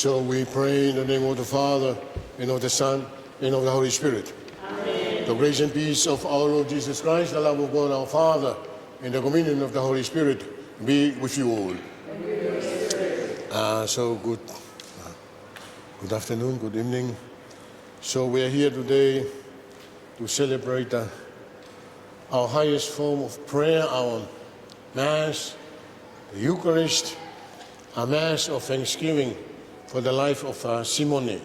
So we pray in the name of the Father, and of the Son, and of the Holy Spirit. Amen. The grace and peace of our Lord Jesus Christ, the love of God our Father, and the communion of the Holy Spirit be with you all. And with your spirit. So good afternoon, good evening. So we are here today to celebrate our highest form of prayer, our Mass, the Eucharist, a Mass of thanksgiving for the life of Simione,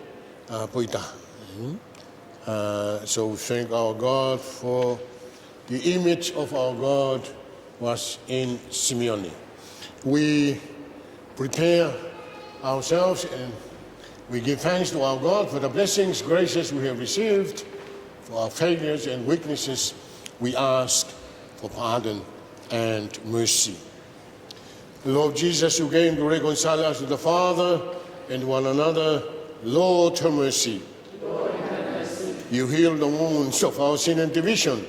Poitaha. So we thank our God for the image of our God was in Simione. We prepare ourselves and we give thanks to our God for the blessings, graces we have received. For our failures and weaknesses, we ask for pardon and mercy. Lord Jesus, you came to reconcile us to the Father and one another. Lord, have mercy. Lord, have mercy. You healed the wounds of our sin and division.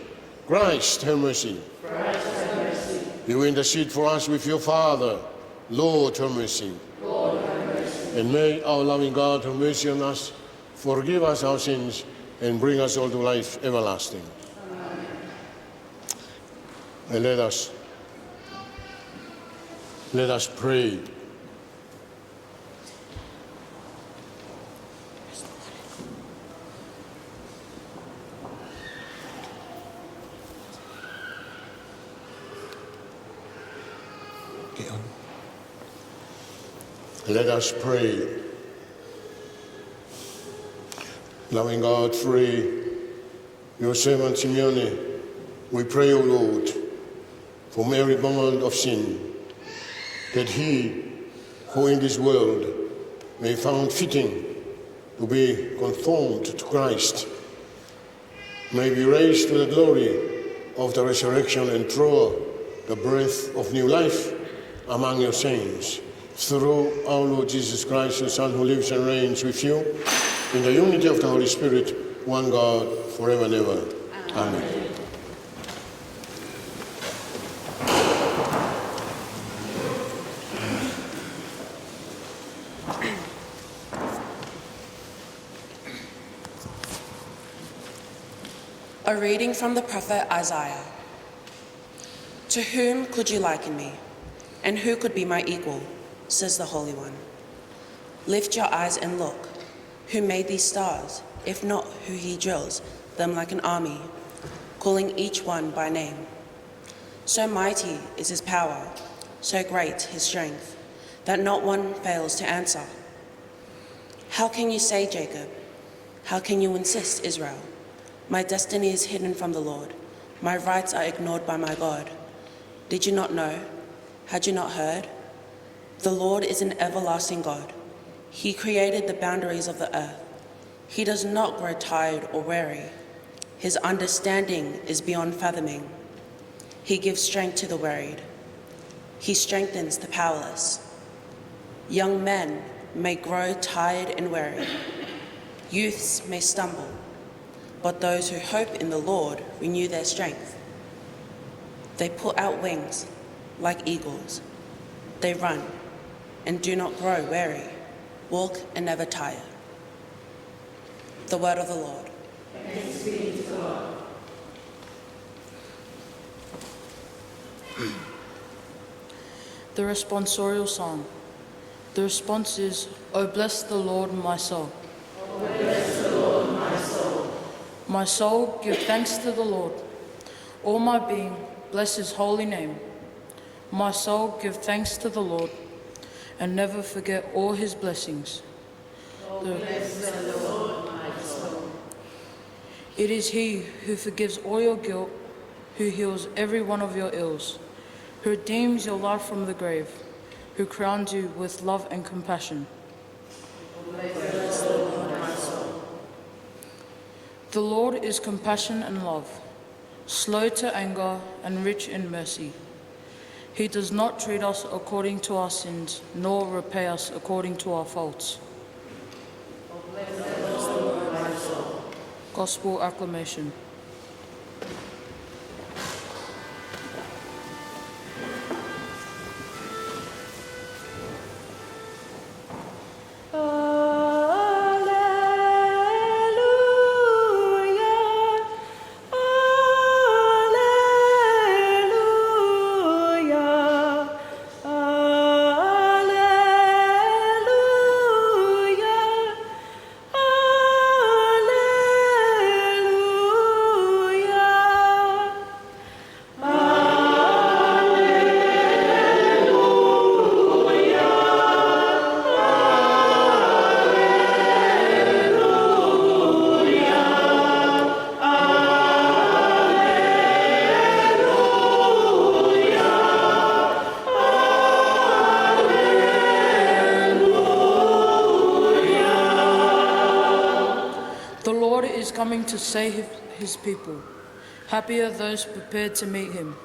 Christ, have mercy. Christ, have mercy. You intercede for us with your Father. Lord, have mercy. Lord, have mercy. And may our loving God have mercy on us, forgive us our sins, and bring us all to life everlasting. Amen. And let us pray. Let us pray. Loving God, free your servant Simione, we pray, O Lord, from every bond of sin, that he who in this world may found fitting to be conformed to Christ may be raised to the glory of the resurrection and draw the breath of new life among your saints. Through our Lord Jesus Christ, your Son, who lives and reigns with you in the unity of the Holy Spirit, one God, forever and ever. Amen. A reading from the prophet Isaiah. To whom could you liken me, and who could be my equal, says the Holy One. Lift your eyes and look. Who made these stars, if not who he drills them like an army, calling each one by name? So mighty is his power, so great his strength, that not one fails to answer. How can you say, Jacob? How can you insist, Israel? My destiny is hidden from the Lord. My rights are ignored by my God. Did you not know? Had you not heard? The Lord is an everlasting God. He created the boundaries of the earth. He does not grow tired or weary. His understanding is beyond fathoming. He gives strength to the wearied. He strengthens the powerless. Young men may grow tired and weary. Youths may stumble. but those who hope in the Lord renew their strength. They put out wings like eagles. They run and do not grow weary, walk and never tire. The word of the Lord. Thanks be to God. The responsorial song. The response is, O bless the Lord, my soul. O bless the Lord, my soul. My soul, give thanks to the Lord. All my being, bless his holy name. My soul, give thanks to the Lord, and never forget all his blessings. O bless the Lord, my soul. It is he who forgives all your guilt, who heals every one of your ills, who redeems your life from the grave, who crowns you with love and compassion. O bless the Lord, my soul. The Lord is compassion and love, slow to anger and rich in mercy. He does not treat us according to our sins, nor repay us according to our faults. O bless the Lord, my soul. Gospel acclamation. Coming to save his people. Happy are those prepared to meet him.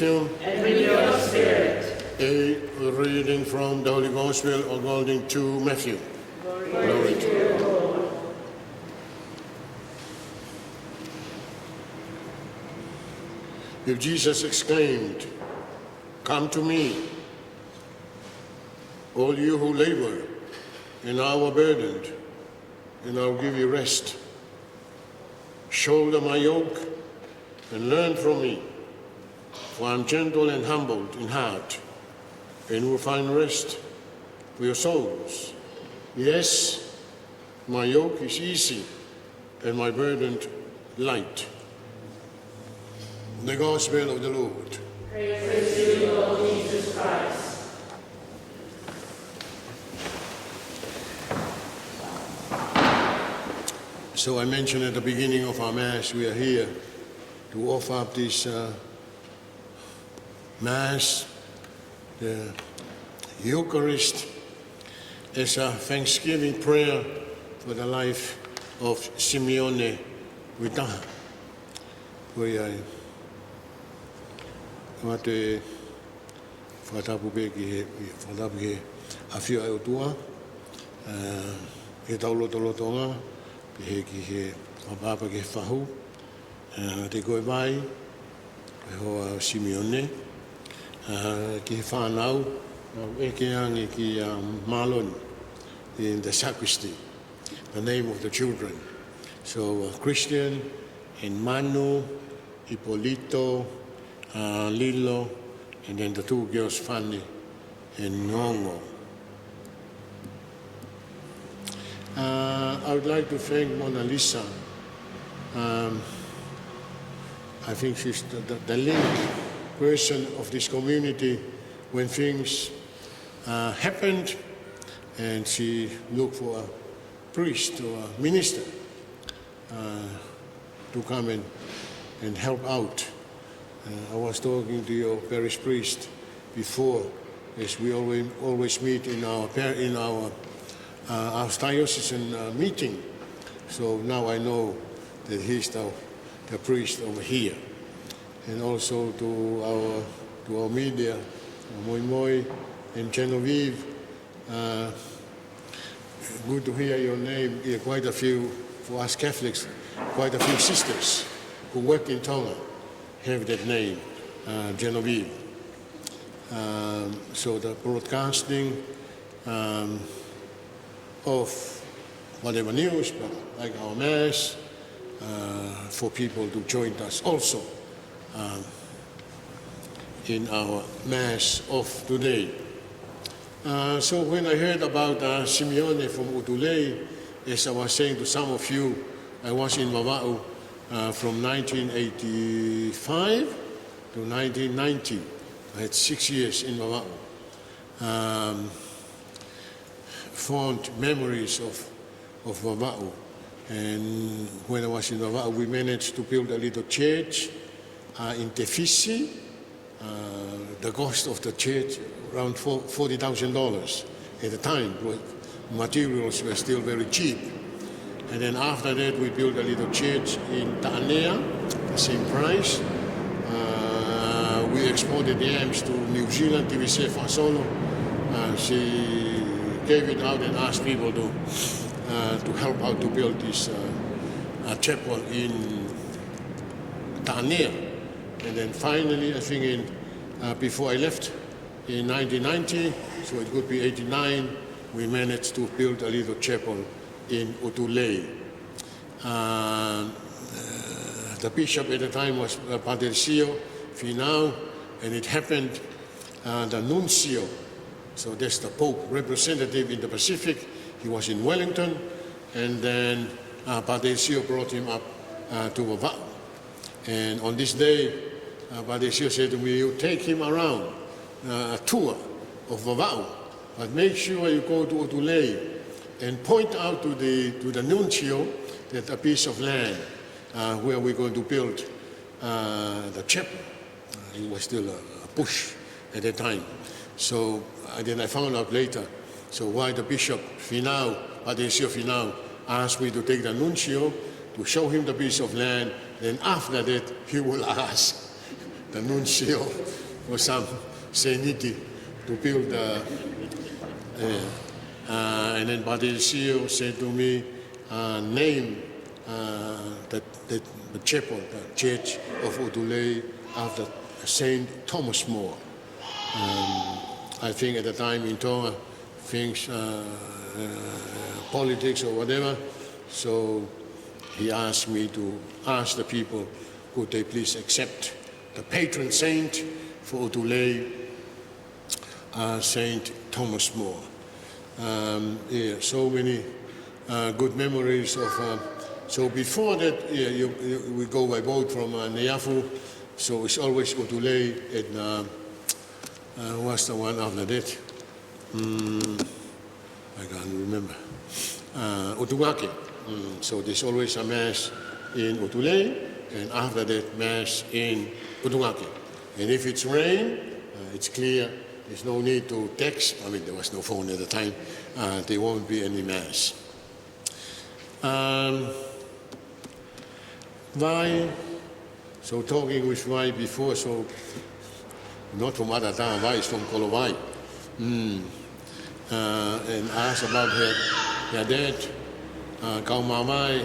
And with your spirit. A reading from the Holy Gospel according to Matiu. Glory to you, Lord. If Jesus exclaimed, "Come to me, all you who labor and are burdened, and I'll give you rest. Shoulder my yoke and learn from me. For I am gentle and humbled in heart, and will find rest for your souls. Yes, my yoke is easy, and my burden light." The Gospel of the Lord. Praise to you, Lord Jesus Christ. So I mentioned at the beginning of our Mass, we are here to offer up this Mass, the Eucharist, as a thanksgiving prayer for the life of Simione Poitaha. Wa te whatapu pe ki he awhia e o tua, he taulotolotonga, he ki he whapapa ki he whahu, te koe vai, e hoa Simione, ki he whanau, e ke angi ki Malon, in the sacristy, the name of the children. So Christian and Manu, Ippolito, Lilo, and then the two girls, Fanny and Ngongo. I would like to thank Mona Lisa. I think she's the link person of this community when things happened, and she looked for a priest or a minister to come and and help out. I was talking to your parish priest before, as we always meet in our diocesan meeting. So now I know that he's the priest over here. And also to our media, Moimoi and Genevieve, good to hear your name. Yeah, quite a few, for us Catholics, quite a few sisters who work in Tonga have that name, Genevieve. So the broadcasting of whatever news, but like our Mass, for people to join us also in our Mass of today. So when I heard about Simione from Utulei, as I was saying to some of you, I was in Vava'u from 1985 to 1990. I had 6 years in Vava'u. Fond memories of Vava'u. And when I was in Vava'u, we managed to build a little church in Tefisi. The cost of the church around $40,000 at the time. Materials were still very cheap. And then after that, we built a little church in Ta'anea, the same price. We exported yams to New Zealand, TVC Fasolo. She gave it out and asked people to help out to build this chapel in Ta'anea. And then finally, I think before I left in 1990, so it could be 89, we managed to build a little chapel in Utulei. The bishop at the time was Padercio Finau, and it happened the nuncio, so that's the Pope representative in the Pacific. He was in Wellington, and then Padercio brought him up to Vava'u. And on this day, Padercio said to me, you take him around a tour of Vava'u, but make sure you go to Utulei and point out to the nuncio that a piece of land where we're going to build the chapel. It was still a bush at the time. So then I found out later, so why the bishop Finau, Padercio Finau, asked me to take the nuncio to show him the piece of land. Then after that, he will ask the nuncio for some seniti to build and then Padercio said to me, name the chapel, the church of Utulei after Saint Thomas More. I think at the time in Tonga, things, politics or whatever, so he asked me to ask the people, could they please accept the patron saint for Utulei, Saint Thomas More. So many good memories of. So before that, we go by boat from Neafu. So it's always Utulei and what's the one after that? I can't remember. Utungake. So there's always a mass in Utulei, and after that, mass in Utungake. And if it's rain, it's clear. There's no need to text. I mean, there was no phone at the time. There won't be any mass. Why? So talking with Vai before, so not from Adatā, Vai is from Kolowai. And asked about her dad, Kaumawai.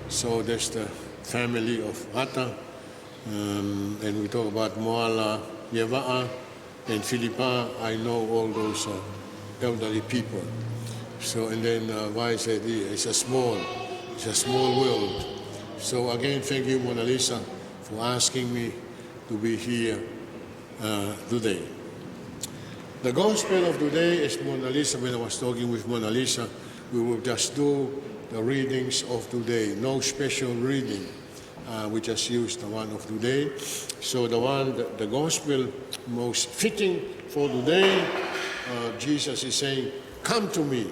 So that's the family of Hata. And we talk about Moala, Yeva'a, and Philippa. I know all those elderly people. So, and then Vai said, it's a small world. So again, thank you, Mona Lisa, for asking me to be here today. The gospel of today is Mona Lisa. When I was talking with Mona Lisa, we will just do the readings of today. No special reading. We just used the one of today. So the gospel most fitting for today, Jesus is saying, come to me,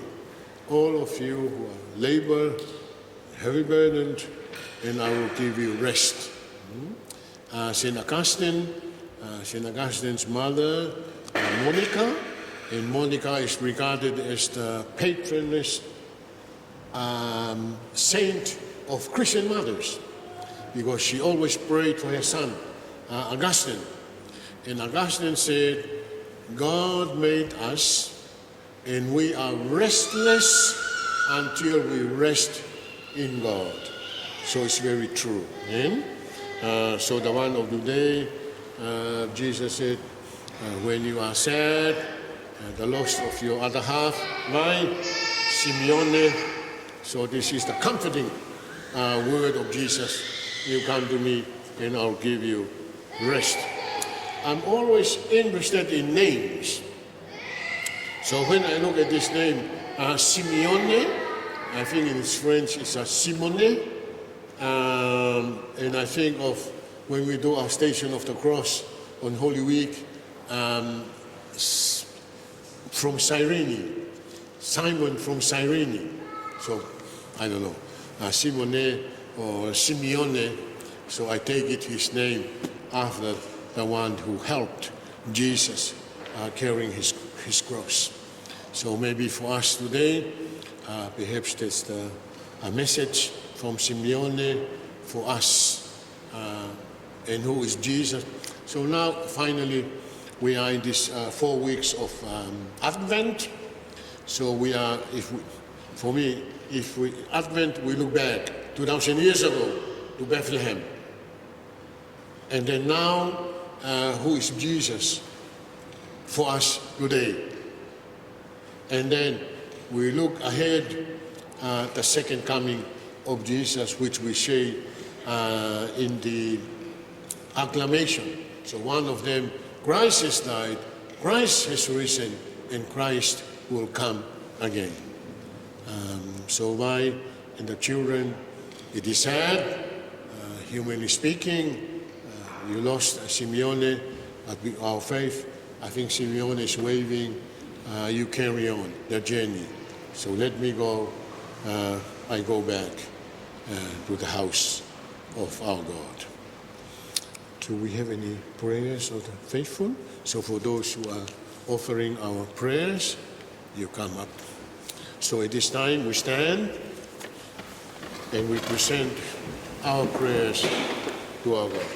all of you who are labor, heavy burdened, and I will give you rest. St. Augustine, St. Augustine's mother, Monica, and Monica is regarded as the patroness saint of Christian mothers because she always prayed for her son, Augustine. And Augustine said, God made us and we are restless until we rest in God. So it's very true. So the one of the day, Jesus said, when you are sad, the loss of your other half, my Simione. So this is the comforting word of Jesus. You come to me and I'll give you rest. I'm always interested in names. So when I look at this name, Simione, I think in French it's a Simone. And I think of when we do our Station of the Cross on Holy Week, from Cyrene, Simon from Cyrene. So, I don't know, Simone or Simeone. So I take it his name after the one who helped Jesus carrying his cross. So maybe for us today, perhaps that's a message from Simeone for us. And who is Jesus? So now, finally, we are in this 4 weeks of Advent. So we are, Advent, we look back 2,000 years ago to Bethlehem. And then now, who is Jesus for us today? And then we look ahead the second coming of Jesus, which we say in the acclamation. So one of them, Christ has died, Christ has risen, and Christ will come again. So why, and the children, it is sad, humanly speaking, you lost Simeone, but with our faith, I think Simeone is waving, you carry on the journey. So let me go, I go back to the house of our God. Do we have any prayers of the faithful? So for those who are offering our prayers, you come up. So at this time we stand and we present our prayers to our God.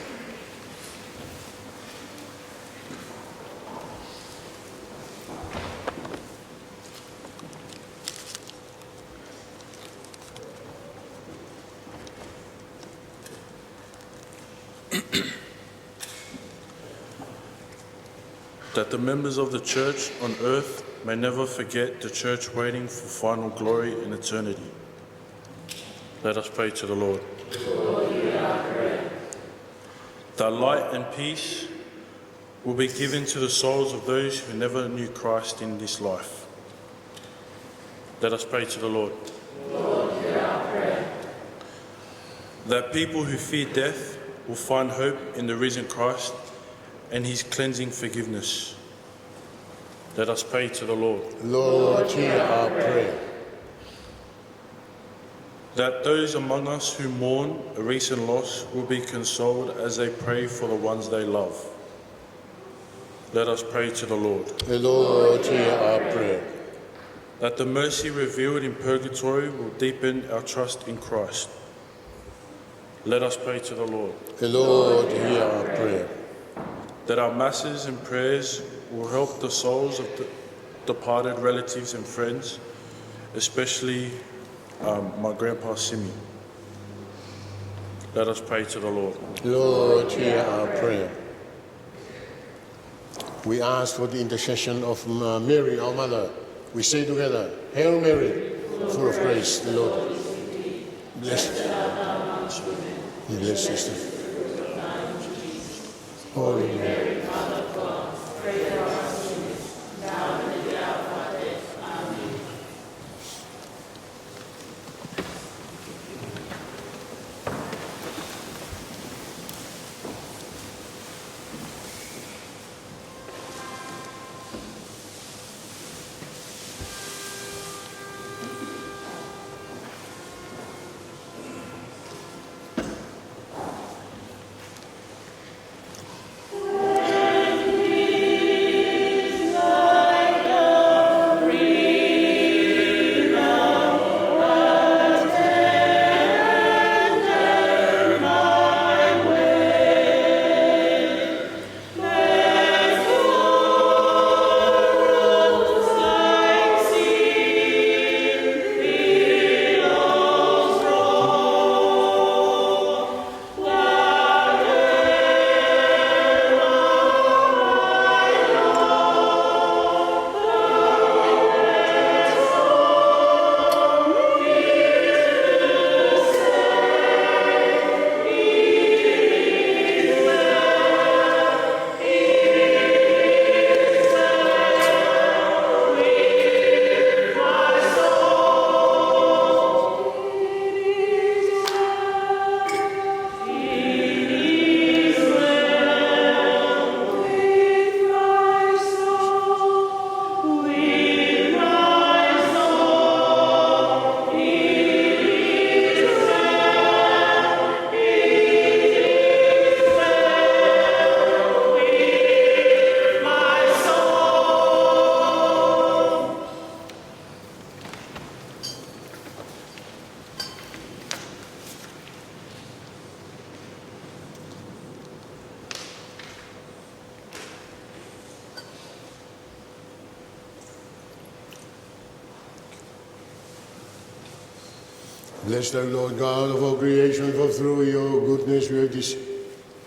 That the members of the church on earth may never forget the church waiting for final glory in eternity. Let us pray to the Lord. That light and peace will be given to the souls of those who never knew Christ in this life. Let us pray to the Lord. That people who fear death will find hope in the risen Christ and his cleansing forgiveness. Let us pray to the Lord. Lord, hear our prayer. That those among us who mourn a recent loss will be consoled as they pray for the ones they love. Let us pray to the Lord. The Lord, hear our prayer. That the mercy revealed in purgatory will deepen our trust in Christ. Let us pray to the Lord. The Lord, hear our prayer. That our masses and prayers will help the souls of the departed relatives and friends, especially my grandpa Simi. Let us pray to the Lord. Lord, hear our prayer. We ask for the intercession of Mary, our mother. We say together, Hail Mary, full of grace, the Lord. Blessed. Blessed is the Holy Mary, Mother of God, pray for us sinners, now and at the hour of our death. Amen. Bless thou, Lord God of all creation, for through your goodness we have this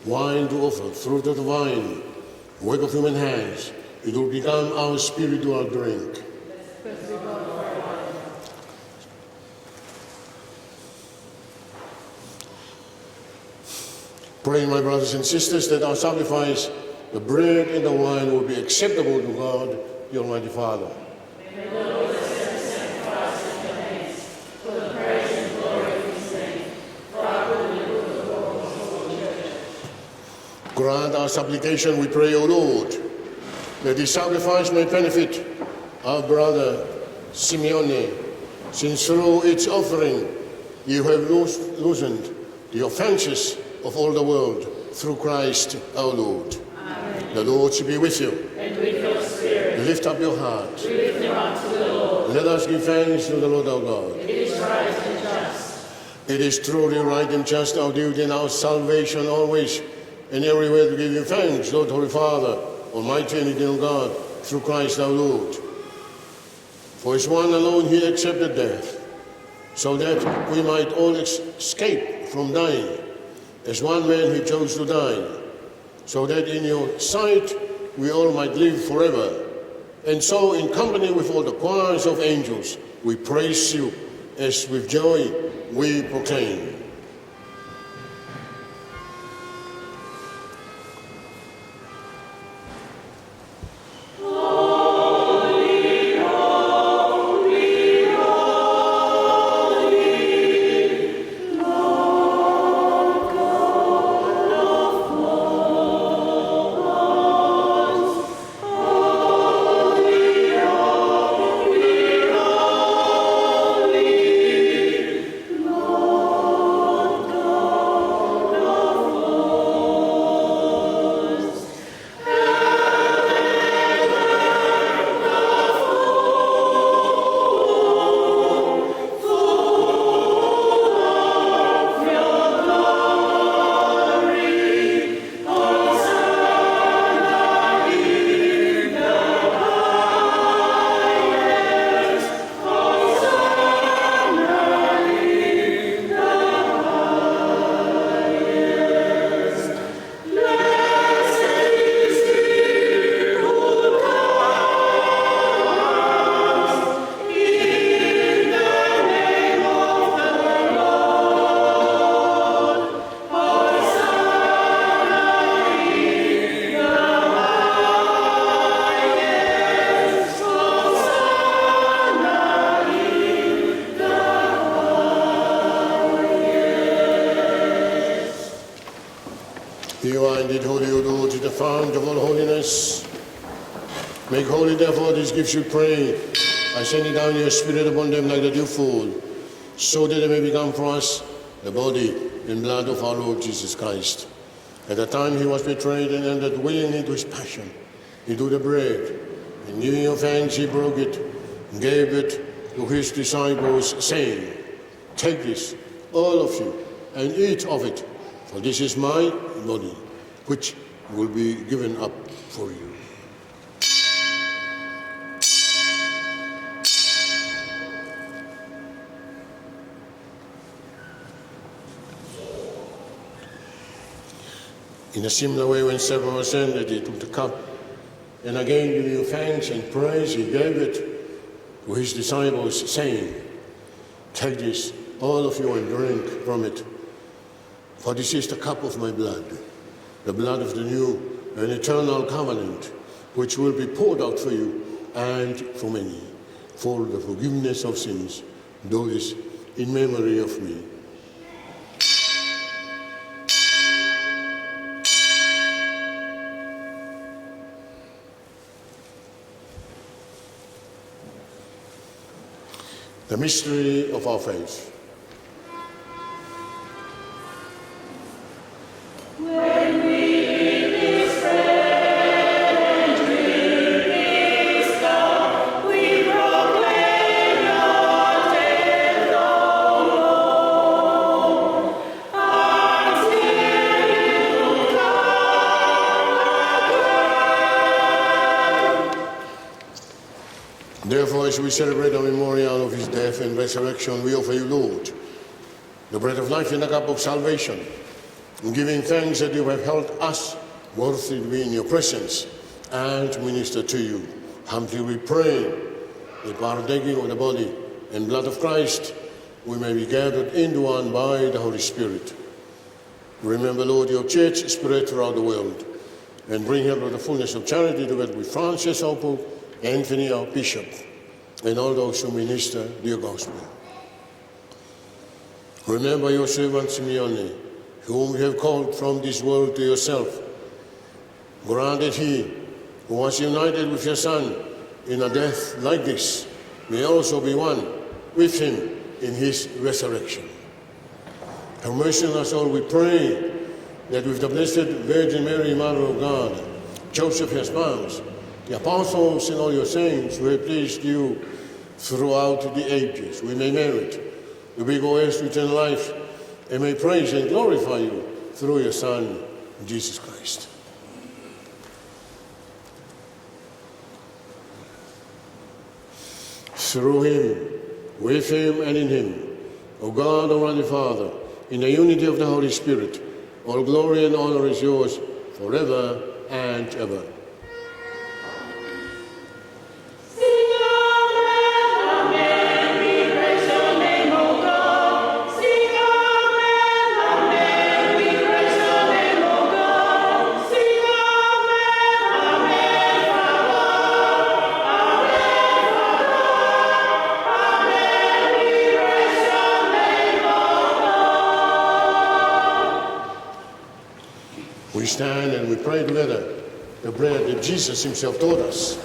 wine to offer, fruit of the vine, work of human hands. It will become our spiritual drink. Pray, my brothers and sisters, that our sacrifice, the bread and the wine, will be acceptable to God, the Almighty Father. May the Lord accept the sacrifice of your hands, for the praise and glory of his name, for our good and the good of all his holy church. Grant our supplication, we pray, O Lord, that this sacrifice may benefit our brother Simione, since through its offering you have loosened the offenses of all the world through Christ our Lord. Amen. The Lord should be with you. And with your spirit. Lift up your heart. We lift them up to the Lord. Let us give thanks to the Lord our God. It is right and just. It is truly right and just, our duty and our salvation always and everywhere to give you thanks, Lord, Holy Father, Almighty and eternal God, through Christ our Lord. For his one alone he accepted death, so that we might all escape from dying. As one man he chose to die, so that in your sight we all might live forever. And so, in company with all the choirs of angels, we praise you as with joy we proclaim. You are indeed holy, O Lord, the fount of all holiness. Make holy, therefore, these gifts, we pray, by sending down your Spirit upon them like the dewfall, so that they may become for us the body and blood of our Lord Jesus Christ. At the time he was betrayed and entered willingly into his passion, he took the bread, and giving you thanks, he broke it, and gave it to his disciples, saying, "Take this, all of you, and eat of it, for this is my body, which will be given up for you." In a similar way, when supper was ended, he took the cup, and again giving thanks and praise, he gave it to his disciples, saying, "Take this, all of you, and drink from it. For this is the cup of my blood, the blood of the new and eternal covenant, which will be poured out for you and for many, for the forgiveness of sins. Do this in memory of me." The mystery of our faith. When we eat this bread and drink this cup, we proclaim your death, O Lord, until you come again. Therefore, as we celebrate the memorial of his death and resurrection, we offer you, Lord, the bread of life and the cup of salvation, and giving thanks that you have held us worthy to be in your presence and to minister to you. Humbly we pray that partaking of the body and blood of Christ, we may be gathered into one by the Holy Spirit. Remember, Lord, your church spread throughout the world, and bring her to the fullness of charity together with Francis, our Pope, Anthony, our Bishop, and all those who minister your gospel. Remember your servant Simione, whom you have called from this world to yourself. Grant that he, who was united with your Son in a death like this, may also be one with him in his resurrection. Have mercy on us all, we pray, that with the Blessed Virgin Mary, Mother of God, Joseph her spouse, the apostles and all your saints who have pleased you throughout the ages, we may merit to be heirs to eternal life, and may praise and glorify you through your Son, Jesus Christ. Through him, with him, and in him, O God, Almighty Father, in the unity of the Holy Spirit, all glory and honor is yours forever and ever. We stand and we pray together the prayer that Jesus himself taught us.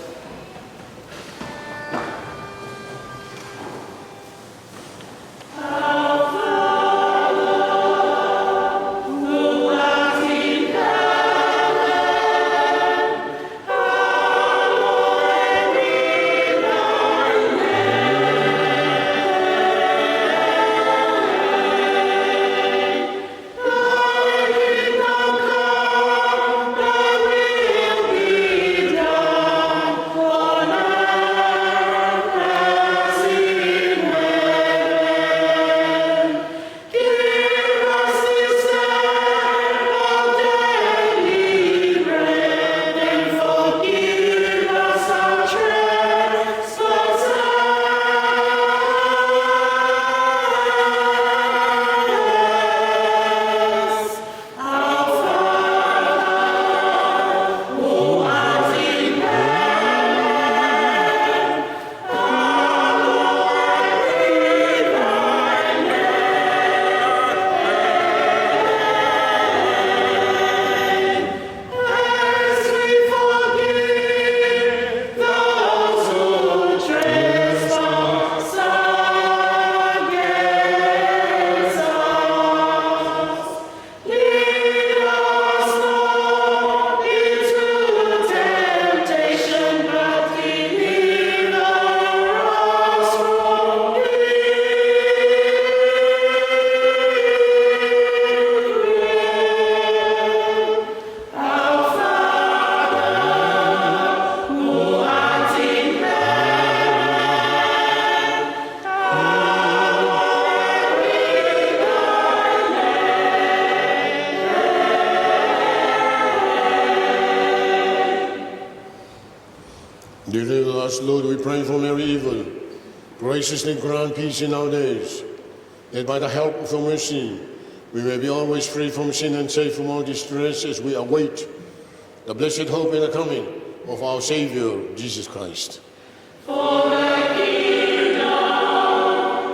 Deliver us, Lord, we pray, from every evil. Graciously grant peace in our days, that by the help of your mercy we may be always free from sin and safe from all distress as we await the blessed hope and the coming of our Savior, Jesus Christ. For the kingdom,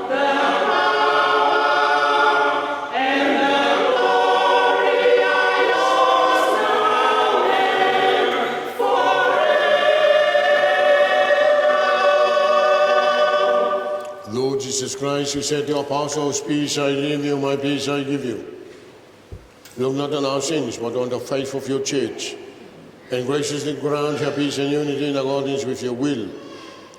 the power, and the glory are yours now and forever. Lord Jesus Christ, you said to your apostles, peace I leave you, my peace I give you. Look not on our sins, but on the faith of your church, and graciously grant her peace and unity in accordance with your will,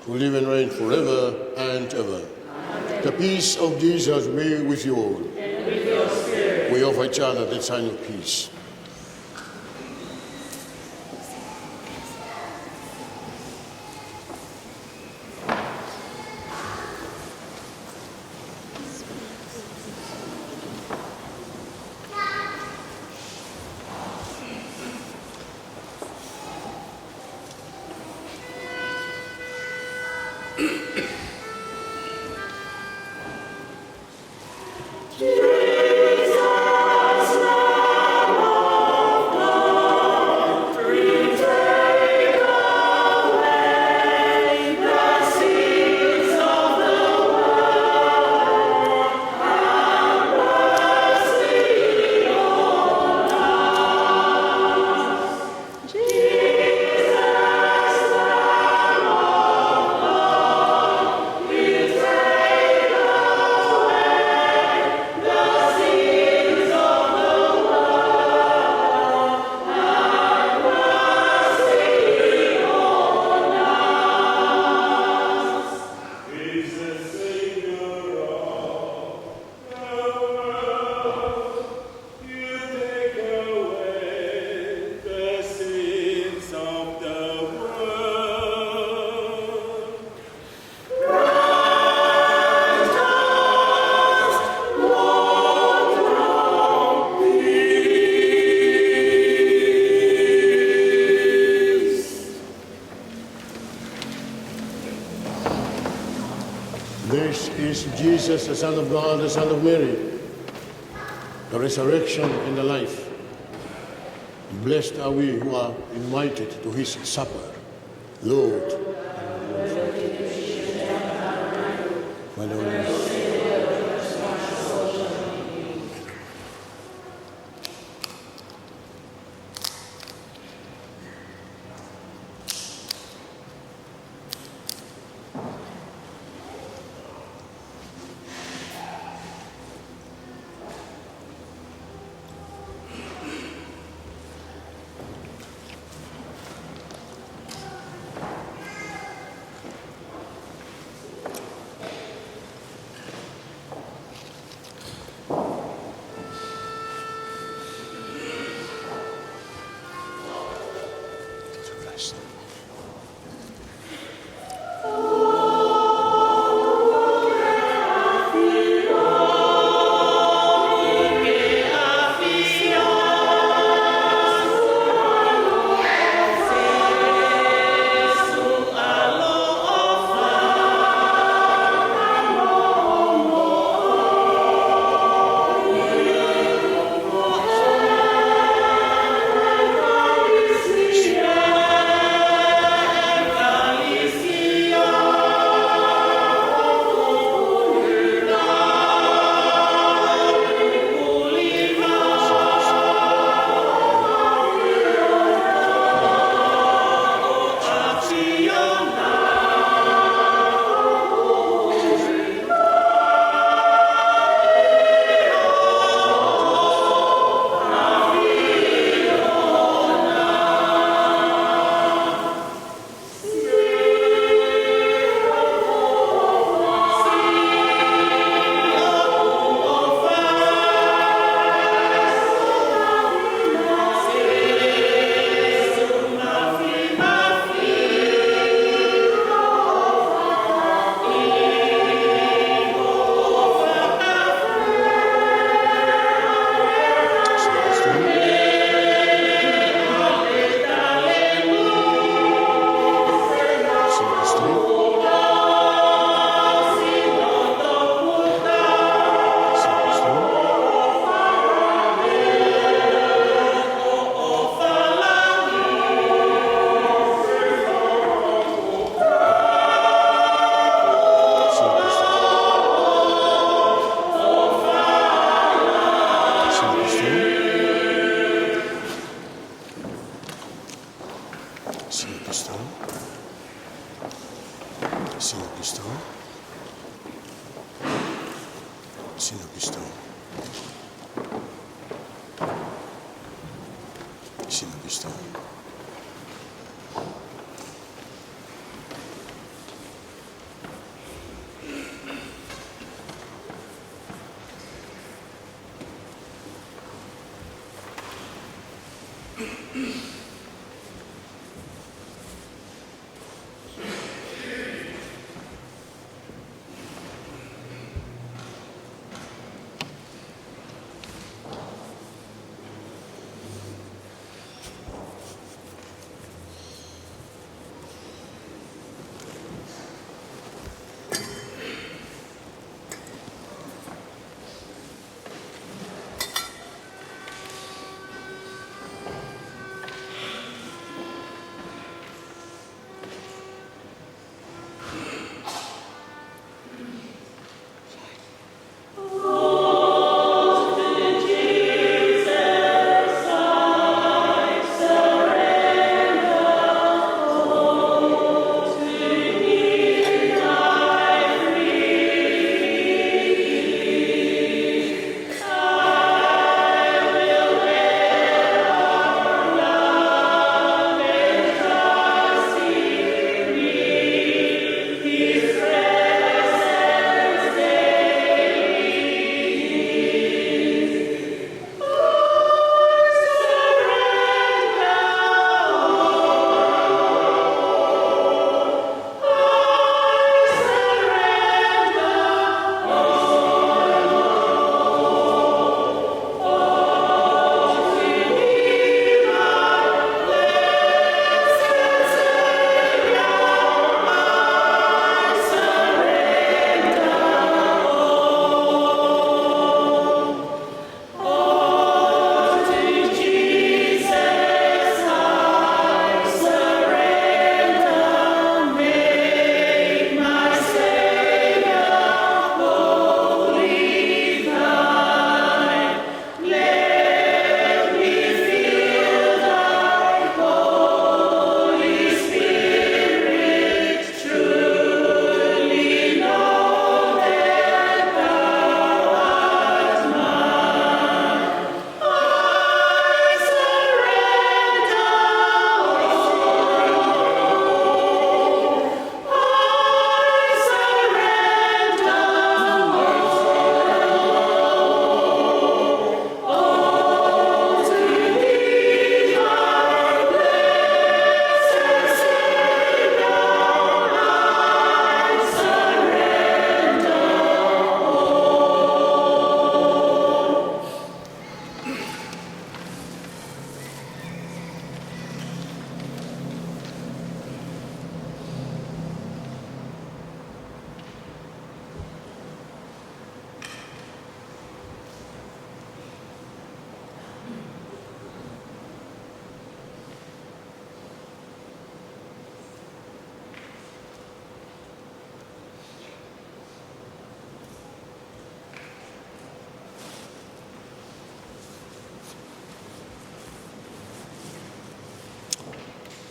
who live and reign forever and ever. Amen. The peace of Jesus be with you all. And with your spirit. We offer each other the sign of peace. is Jesus, the Son of God, the Son of Mary, the resurrection and the life. Blessed are we who are invited to his supper. Lord, my Lord.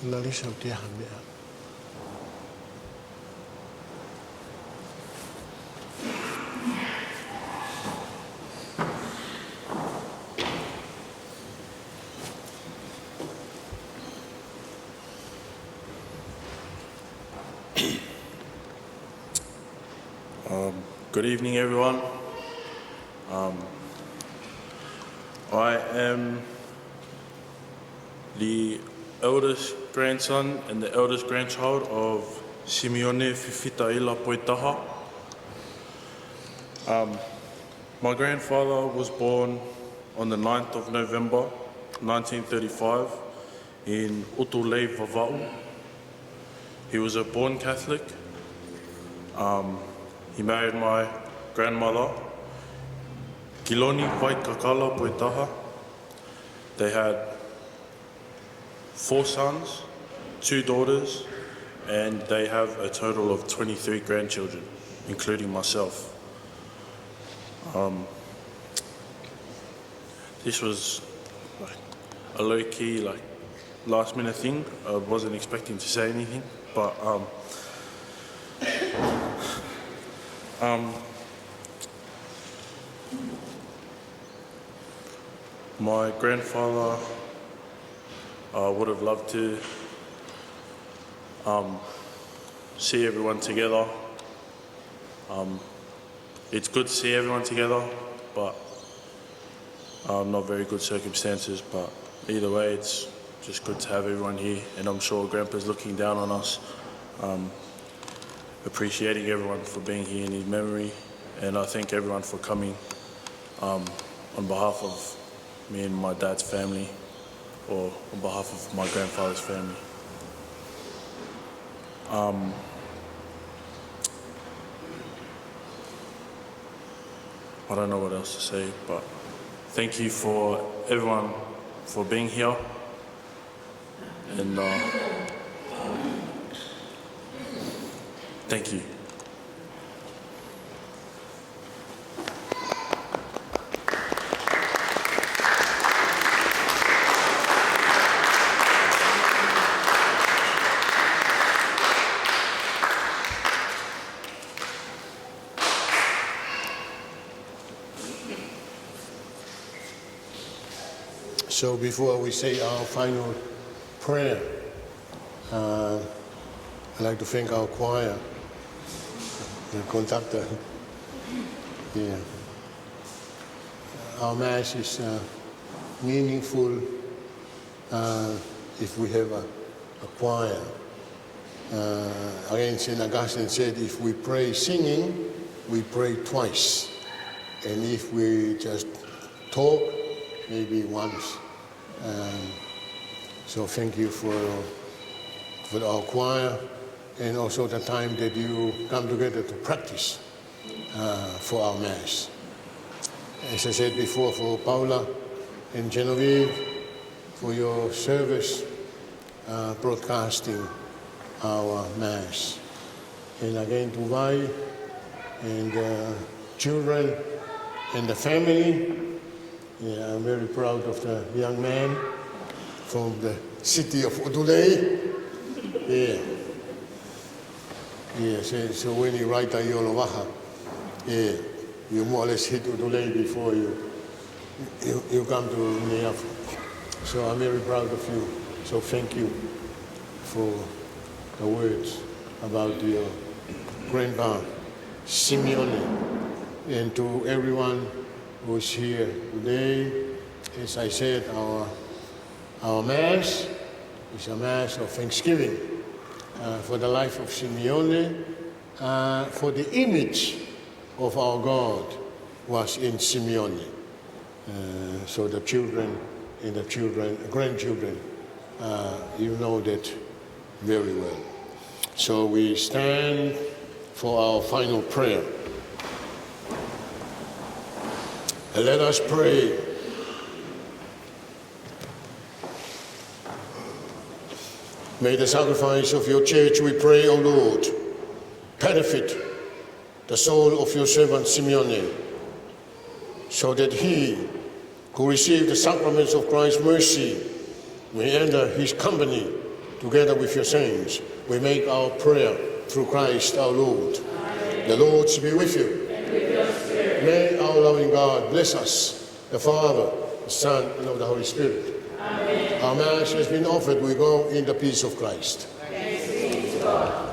Nalisa Poitaha mea. Good evening, everyone. I am the eldest grandson and the eldest grandchild of Simione, Fifita, Poitaha. My grandfather was born on the 9th of November 1935 in Utulei, Vava'u. He was a born Catholic. He married my grandmother, Kiloni Paikakala Poitaha. They had 4 sons, 2 daughters, and they have a total of 23 grandchildren, including myself. This was like a low-key, last-minute thing. I wasn't expecting to say anything, but my grandfather would have loved to see everyone together. It's good to see everyone together, but not very good circumstances. But either way, it's just good to have everyone here, and I'm sure Grandpa's looking down on us, appreciating everyone for being here in his memory, and I thank everyone for coming on behalf of me and my dad's family, or on behalf of my grandfather's family. I don't know what else to say, but thank you for everyone for being here, and thank you. So before we say our final prayer, I'd like to thank our choir, the conductor. Yeah. Our Mass is meaningful if we have a choir. Again, St. Augustine said, if we pray singing, we pray twice. And if we just talk, maybe once. So thank you for our choir, and also the time that you come together to practice for our Mass. As I said before, for Paula and Genevieve, for your service broadcasting our Mass. And again to Vai and children and the family. Yeah, I'm very proud of the young man from the city of Utulei. Yeah. Yeah, so when you write a Yolovaha, yeah, you more or less hit Utulei before you come to Niafu. So I'm very proud of you. So thank you for the words about your grandpa, Simione, and to everyone who's here today. As I said, our Mass is a Mass of thanksgiving for the life of Simione, for the image of our God was in Simione. So the children and the grandchildren, you know that very well. So we stand for our final prayer. And let us pray. May the sacrifice of your church, we pray, O Lord, benefit the soul of your servant Simione, so that he, who received the sacraments of Christ's mercy, may enter his company together with your saints, we make our prayer through Christ our Lord. Amen. The Lord be with you. And with your spirit. May our loving God bless us, the Father, the Son, and of the Holy Spirit. Amen. Our Mass has been offered. We go in the peace of Christ. Thanks be to God.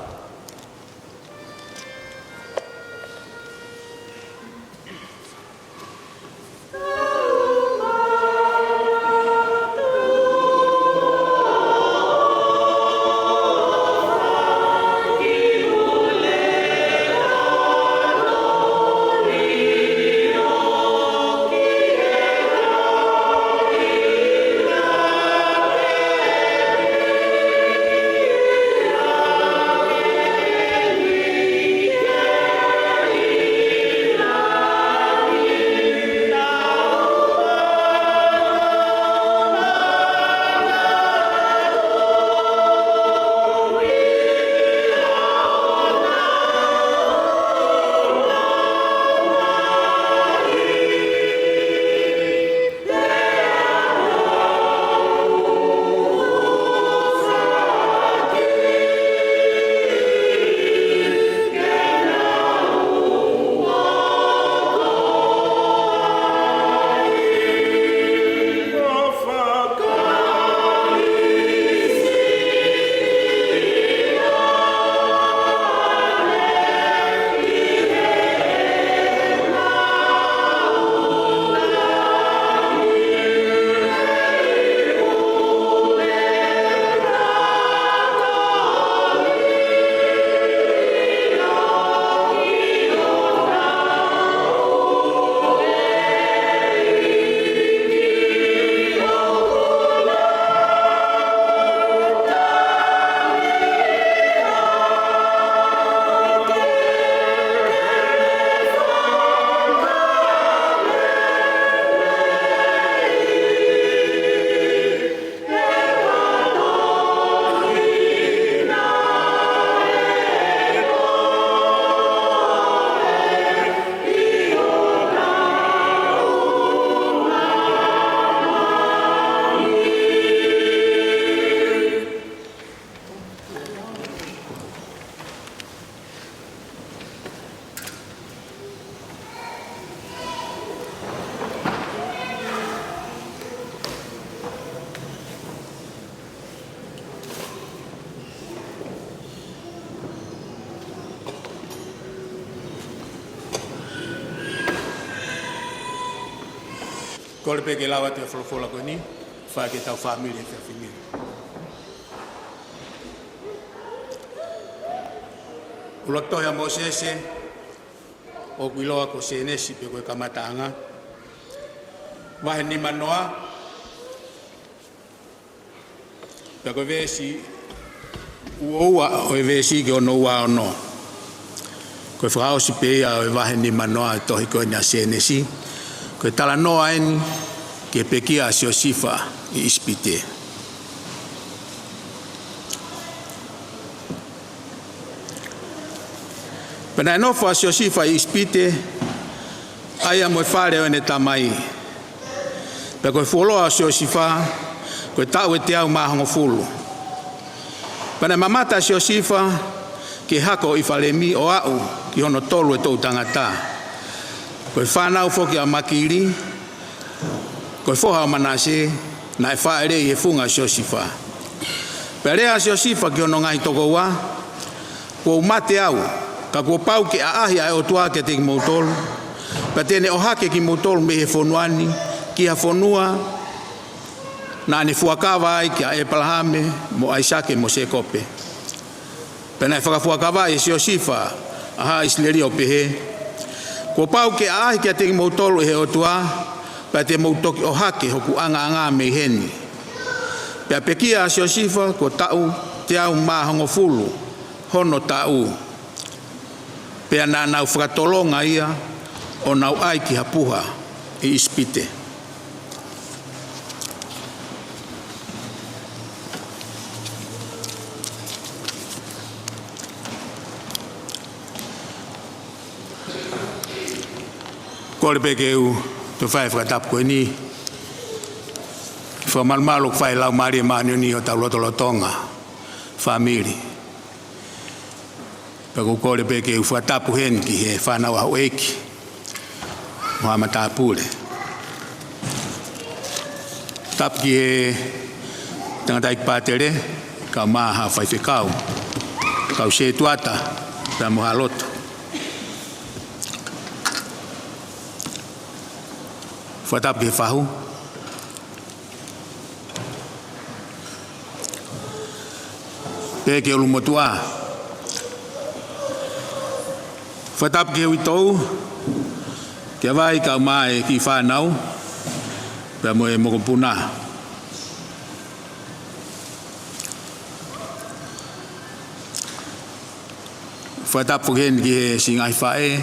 Ko le peke lawa te wholofola koe ni, whae ke tau whamiri te whimiri. Ula toia mo sese, o kuiloa ko senesi pe koe kamataanga. Wahe ni manoa, pe koe vesi, ua o e vesi ke ono ua ono. Koe whakao si pea o e wahe ni manoa tohi koe na senesi, koe tala noa eni ke pekia sio sifa I ispite. Pena e nofa sio sifa I ispite, aia moe whare o ene tamai. Pe koe wholoa sio sifa, koe tau e te au mahongo fulu. Pena mamata sio sifa, ke hako I whalemi o au ki hono tolu e tau tangata. Koe whanau whoki a makiri, koe whoha o manase, na e whaere I e funga sio sifa. Perea sio sifa ki ono ngahi toko wa, kua umate au, ka kua pau ke a ahi a e o tua ke te kimoutolu, pa tene o hake kimoutolu me he whonuani, ki ha whonua, na ane fuakawa ai ki a e palahame, mo aisake mo se kope. Pena e whakafuakawa e sio sifa, aha isleri o pehe, kua pau ke a ahi ki a te kimoutolu he o tua, pa te moutoki o hake hoku anga me heni. Pea pekia a sio sifa, kua tau te au mahongo fulu, hono tau. Pea na nau whakatolonga ia, o nau ai ki hapuha I ispite. Kole peke u, tu whai whakatapu koe ni. Whamalmaluk whai lau maria maanio ni o tau lotolotonga. family. Peko kore peke ufuatapu hen ki he whanau au eki. Moha tāpule. Tapu ki he tangata ik pātere, ka maha whaiwhekau. Kau se tuata, pia moha loto. Fuatapu ki he whahu. Peke ulu motua. Fuatapu ki he uitou. Kia vai kau mai ki whanau. Pia moe mokopuna. Fuatapu hen ki he singai whae.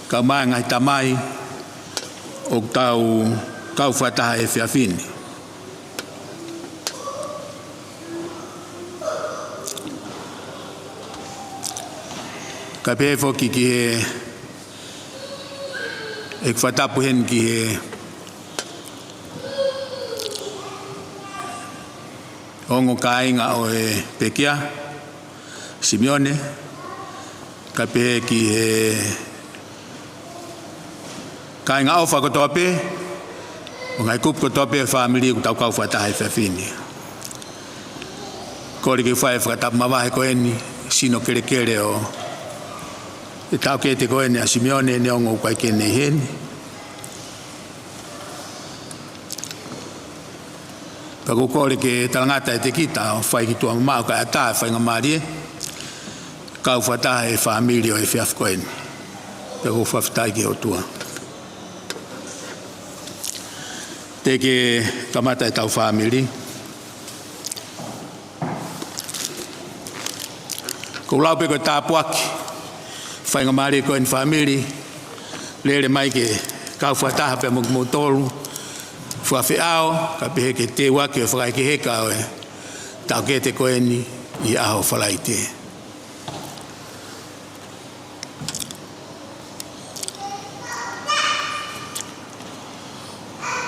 Kau mai ngai tamai. O kau fuataha e whiawhini. Ka pēe foaki ki he e whatapu hen ki he ongo kāinga o e pekia Simione. Ka pēe ki he kāinga o kotoape o ngai kup kotoape family ku tau kau whataha e whiawhini. Kore ki whae whakatapu mawahe ko eni sino kere kere o e tau ke te koe ne a Simione ne ongo ukai ke nei heni. Pako kore ke talangata e te kita o whai ki tua mamau ka ata e fiemalie. Kau whataha e whamiri o e whiaf koe ni. Pako whaftai ki o tua. Te ke kamata e tau whamiri. Ko lau pe koe tāpuaki. Fiemalie ko en family lele mai ke kau Poitaha pe kimoutolu whawhiao ka pehe ke te wake o whakai ke heka o e tau ke te koeni I aho whalai te.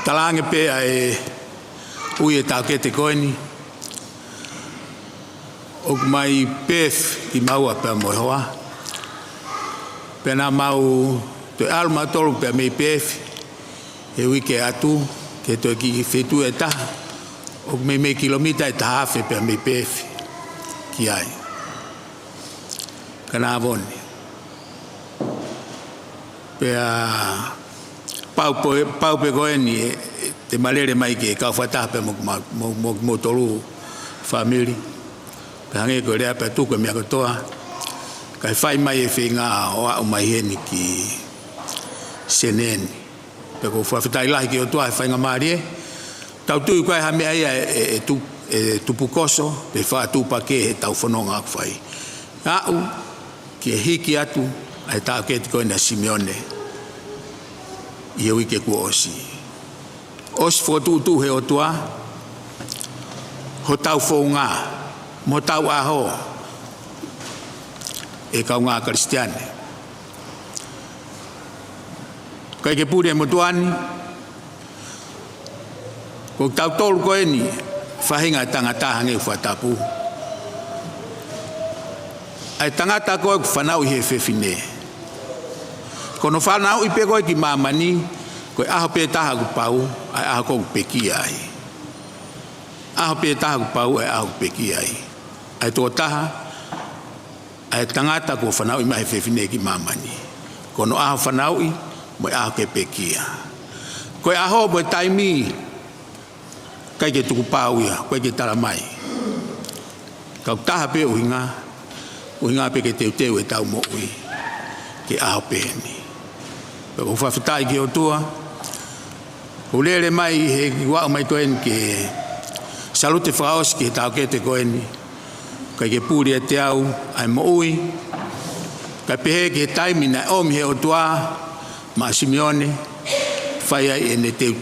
Talange pe e ui e tau ke te koeni o mai pef I maua pe moihoa. Pena mau te alma tolu pe me pef e wike atu ke to ki fetu eta o me kilomita eta hafe pe me pef ki ai kana von pe pau pe goeni te malere mai ke ka Poitaha pe mo tolu family pe hange ko le pe tu ko me ko toa kai fai mai e feinga o au mai heni ki seneni. Peko whawhitai lahi ki o tua e whainga marie. Tau tui koe ha mea ia e tupu koso, pe wha tupa ke he tau whanonga aku whai. Au, ki e hiki atu, ai tau ke te koe na Simione. I e wike kua osi. Osi whotu he o tua, ho tau whaunga, mo tau aho, e kau ngā Kristiane. Kai ke pūre mo tuani, ko tau tolu ko eni, whahinga tangata hange whatapu. Ai tangata koe ku whanau I he whewhine. Kono whanau I pe koe ki mamani, koe aho pe taha ku pau, ai aho koe ku peki ai. Aho pe taha ku pau, ai aho ku peki ai. Ai tō taha, ai tangata ko whanau I mahe whewhine ki mamani. Kono aho whanau I, mo aho ke pekia. Koe aho mo taimi, kai ke tuku pau ia, koe ke tala mai. Kau taha pe uhinga pe ke teu e tau mo ui, ke aho pe heni. Peko whawhitai ki o tua, ko lele mai he wau mai toen ke salute whaos ki he tau ke te koeni, kai ke pūri e te au, ai mo ui, kai pehe ke taimi na omi he o tua, ma Simione, whai ai e ne teu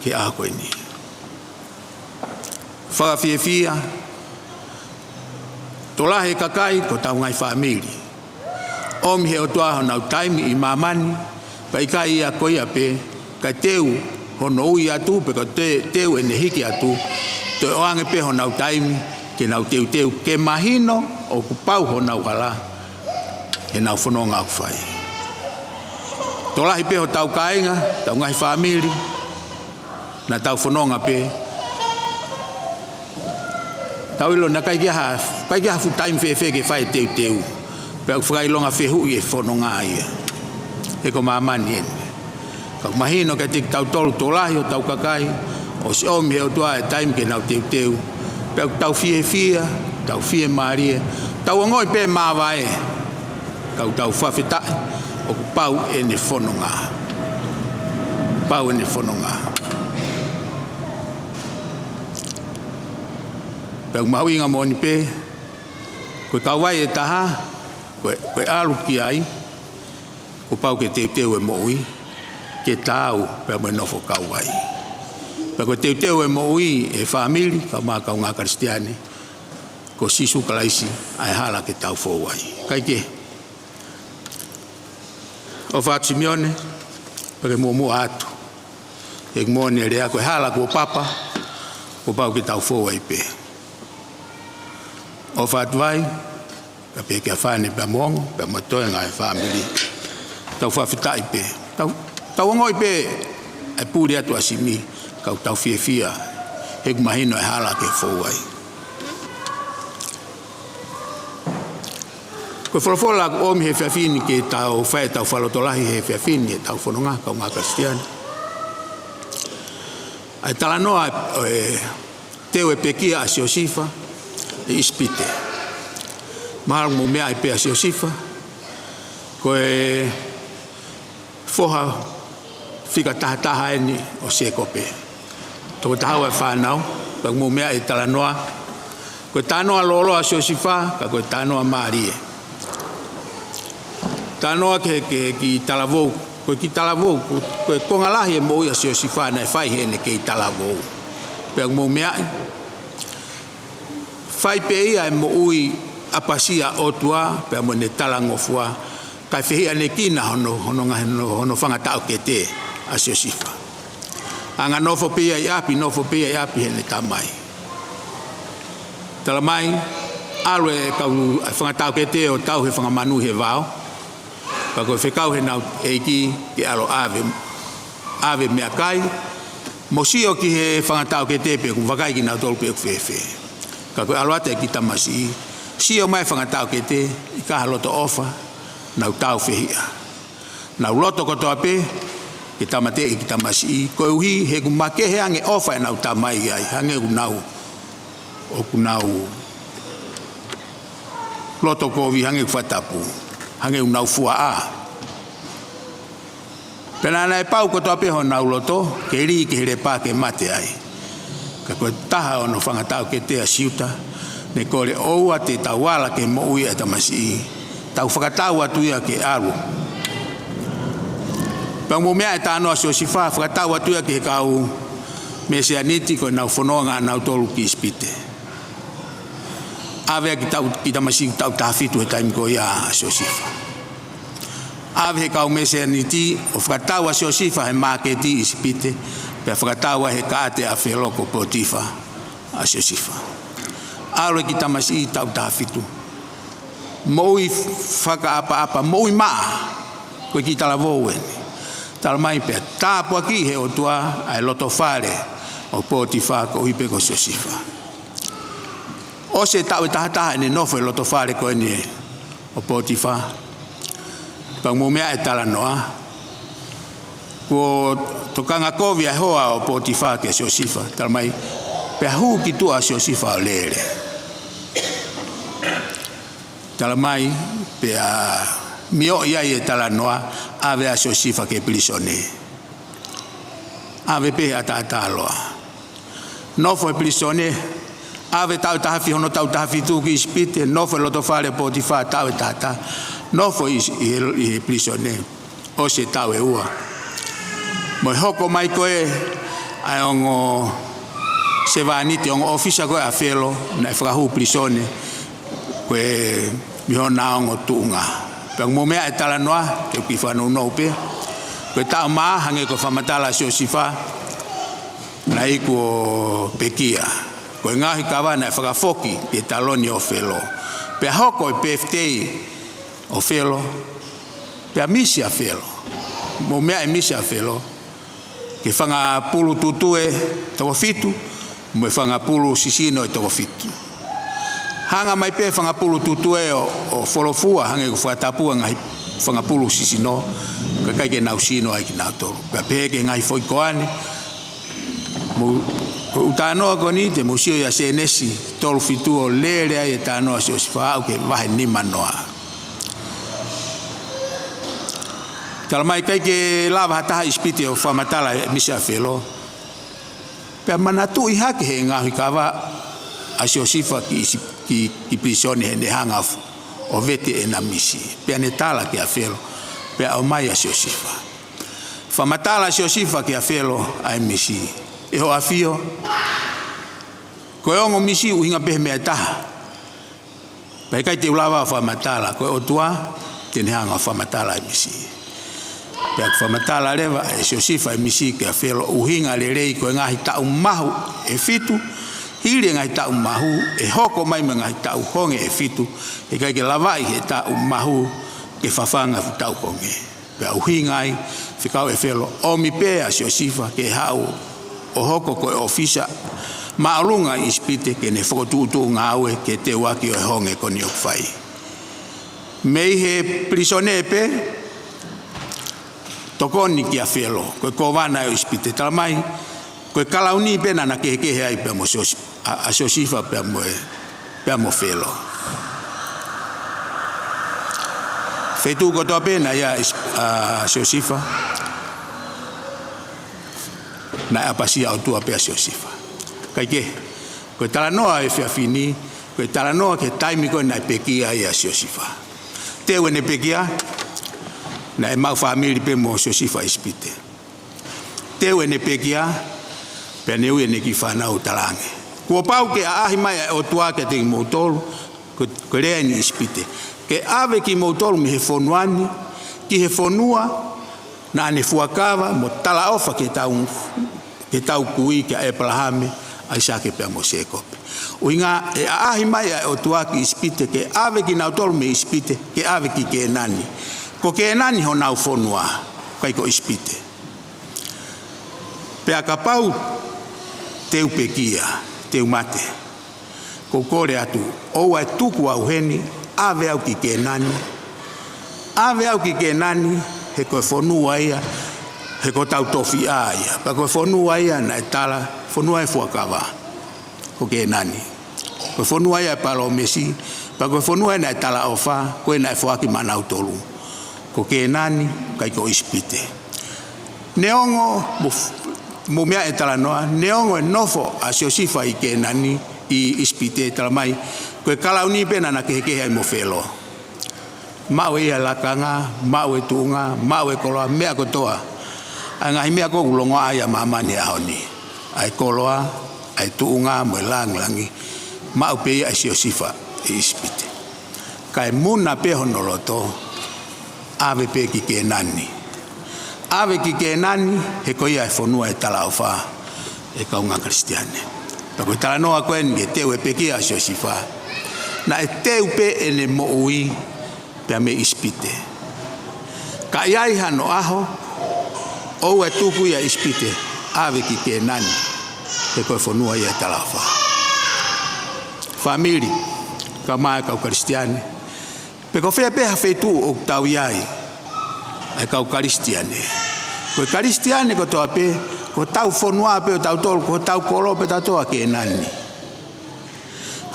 ke a koe ni. Whakawhiawhia, tō lahe kakai ko tau ngai whamiri. Omi he o tua honau taimi I mamani, pa I kai ia koe ape, kai teu hono ui atu, pe ka teu e ne hiki atu, to oange pe honau taimi, ke nau teu ke mahino o ku pau ho nau hala e nau whanonga au whai. Tolahi pe ho tau kainga, tau ngahi whamiri, na tau whanonga pe. Tau ilo na kai kia fu time fe ke whai teu. Pe au whakai longa whehu i e whanonga ia. E ko mamani ene. Kau mahino ke te tau tolu tolahi o tau kakai, o si omi he o tua e time ke nau teu. Pe au tau fia, tau fiemalie, tau angoi pe mawae. Kau tau whawhita o pau e ne whanonga. Pau e ne whanonga. Pe au mahu inga moni pe, koe kawai e taha, koe alu ki ai, ko pau ke teu e moui, ke tau pe au nofo kawai. Pe koe teu e moui e whamili, ka maa kau ngā kristiane, ko sisu kalaisi, ai hala ke tau fōwai. Kai ke, o whaat Simione, pake mua atu. E mōne rea koe hala kua papa, ko pau ke tau fōwai pe. O whaat vai, ka pe kia whane pe mongo, pe matoe ngai whamili. Tau whawhitai pe. Tau ngoi pe, e pūri atu asimi, kau tau fia, he kumahino e hala ke fōwai. Ko wholofola ko omi he whiawhini ke tau whae tau whalotolahi he whiawhini e tau whanonga kau ngā kristiani. Ai talanoa teo e pekia a Siosifa e ispite. Mahal mo mea e pe a Siosifa ko e whoha whika taha eni o sekope. Toko tahau e whanau, pag mo mea e talanoa ko e tanoa lolo a Siosifa ka ko e tanoa Marie. Tanoa ke ki talavou, ko ki talavou, ko konga lahi e moi a Siosifa na e whai hene ke i talavou. Pea mo mea, whai pe ia e mo ui apasia otua, pea mo ne talangofua, kai whihia ne kina hono whangatau ke te a Siosifa. Anga nofo pia i api hene tamai. Talamai, alo e kau whangatau ke te o tau he whangamanu he vau, ka koe whekau he nau eiki ke alo ave mea kai. Mosio ki he whangatau ke tepe kum wakai ki nau tolu pe uwhewhe. Ka koe alo ate ki tamasi. Sio mai whangatau ke te i kaha loto ofa nau tau whehia. Nau loto kotoape ki tamate i ki tamasi. Koe uhi he kumake he ange ofa e nau tamai ai. Hange kunau o kunau loto kovi hange kuwhatapu. Hange unau fua a. Pena na e pau kotoape ho nau loto, ke ri ke here pā ke mate ai. Ka koe taha ono whangatau ke te a siuta, ne kore oua te tauala ke mo ui e tamasi. Tau whakatau atu ia ke aru. Pang mo mea e tānoa Siosifa, whakatau atu ia ke kau mesea niti koe nau whanonga nau tolu ki ispite. Ave ki tamasi tau tahafitu he taimi ko ia Siosifa. Ave he kau mese niti o whakataua Siosifa he maketi ispite, pe whakataua he kaate a wheloko Poitiha a Siosifa. Alo ki tamasi tau tahafitu. Moui whakaapa, moui maa, koe ki talavou ene. Talamai pe tāpua ki he o tua ai loto whare o Poitiha ko hipe ko Siosifa. O se tau e tahataha ene nofo e loto whare ko ene o Poitiha. Pang mo mea e talanoa. Ko tokanga kovia e hoa o Poitiha ke Siosifa. Talamai, pe hu ki tua Siosifa o lere. Talamai, pe a mio iai e talanoa ave a Siosifa ke prisone. Ave pe a tātāloa. Nofo e prisone, ave tau tahafi hono tau tahafi tu ki ispite, nofo loto whare Poitiha tau e tata, nofo i prisone, o se tau e ua. Moi hoko mai koe, ai ongo se vaniti, ongo ofisa koe a whelo, na e whakahu prisone, koe mihona ongo tuunga. Pang mo mea e talanoa, ke ki whanau nou pe, koe tau maa hange ko whamatala Siosifa, na iku o pekia. ko ngahi kawana fa foaki ke taloni o felo pe hoko PFT o felo pe misi a felo mo mea misi a felo ke fanga pulu tutue to fitu mo fanga pulu sisino to fitu hanga mai pe fanga pulu tutue o folofua hanga ko fatapu ngai fanga pulu sisino ka ke nausino ai na to pe ke ngai foi koane mo utano ko ni te museo ya senesi tolu fitu o lele ai tano so fa ke va ni manoa talmai kai ke lava ta ispite o fa matala misa felo pe manatu I hake he ngahi kava asio sifa ki prisione ne hanga o vete e na misi pe ne tala ke afelo pe o mai asio sifa fa matala asio sifa ke afelo ai misi e ho afio ko ongo misi u hinga pe me ta pe kai te ulava fa matala ko o tua te ne hanga fa matala ai misi pe fa matala leva e sifa ai misi ke afelo u hinga lelei ko ngahi ta mahu e fitu hili ngai ta mahu e hoko mai ngai ta honge e fitu e kai ke lavai he ta mahu ke fafanga ta honge pe u hingai fikau e felo o mi pe a sifa ke hau o hoko ko ofisa maalunga ispite ke ne fotutu ngawe ke te waki o honge ko ni ofai mei he prisonepe tokoni ki afelo ko kovana ispite talmai ko kalauni pena na ke ai pe mo asosifa pe mo felo fetu kotoape na ya asosifa na apasia o tua pe asosifa kai ke ko talanoa e fiafini ko talanoa ke taimi ko na pekia ya asosifa te wene pekia na e mau family pe mo asosifa ispite te wene pekia pe ne ue ne ki fana o talange ko pau ke ahi mai o tua ke te kimoutolu ko rea ni ispite ke ave kimoutolu mi he fonuani ki he fonua na ne fuakava mo tala ofa ke tau kui ke Abrahame ai sake pe mo sekope o inga e ahi mai o tua ki ispite ke ave kimoutolu mi ispite ke ave ki ke nani ko ke nani ho na fonua kai ko ispite pe akapau teu pekia teu mate ko kore atu o ai tuku au heni ave au ki ke nani he ko fonua ia he ko tau tofi ia pa ko fonua ia na tala fonua e fuakava ko ke nani ko fonua ia pa lo mesi pa ko fonua na tala ofa ko na foaki Manautolu ko ke nani kai ko ispite neongo mo mea e tala noa neongo e nofo a siosifa I ke nani I ispite tala mai koe kalauni pena na kehekehe ai mo felo mau ia lakanga mau e tuunga mau e koloa mea kotoa a ngahi mea ko ulongoa ai a mamani a honi ai koloa ai tuunga mo e langi mau pe ai siosifa I ispite kai muna pe honoloto ave pe ki ke nani ave ki ke nani he ko ia e fonua e tala ofa e kaunga kristiane pa ko tala noa koen ge teu e peki a siosifa na e teu pe ene mo ui pe me ispite ka iai hano aho o e tuku ia ispite ave ki ke nani he ko e fonua ia e tala ofa famili ka mai ka kristiane pe ko fe pe ha fetu o tau iai ai ka kristiane ko kristiane ko to ape ko tau fonua pe tau tol ko tau kolo pe tau ke nani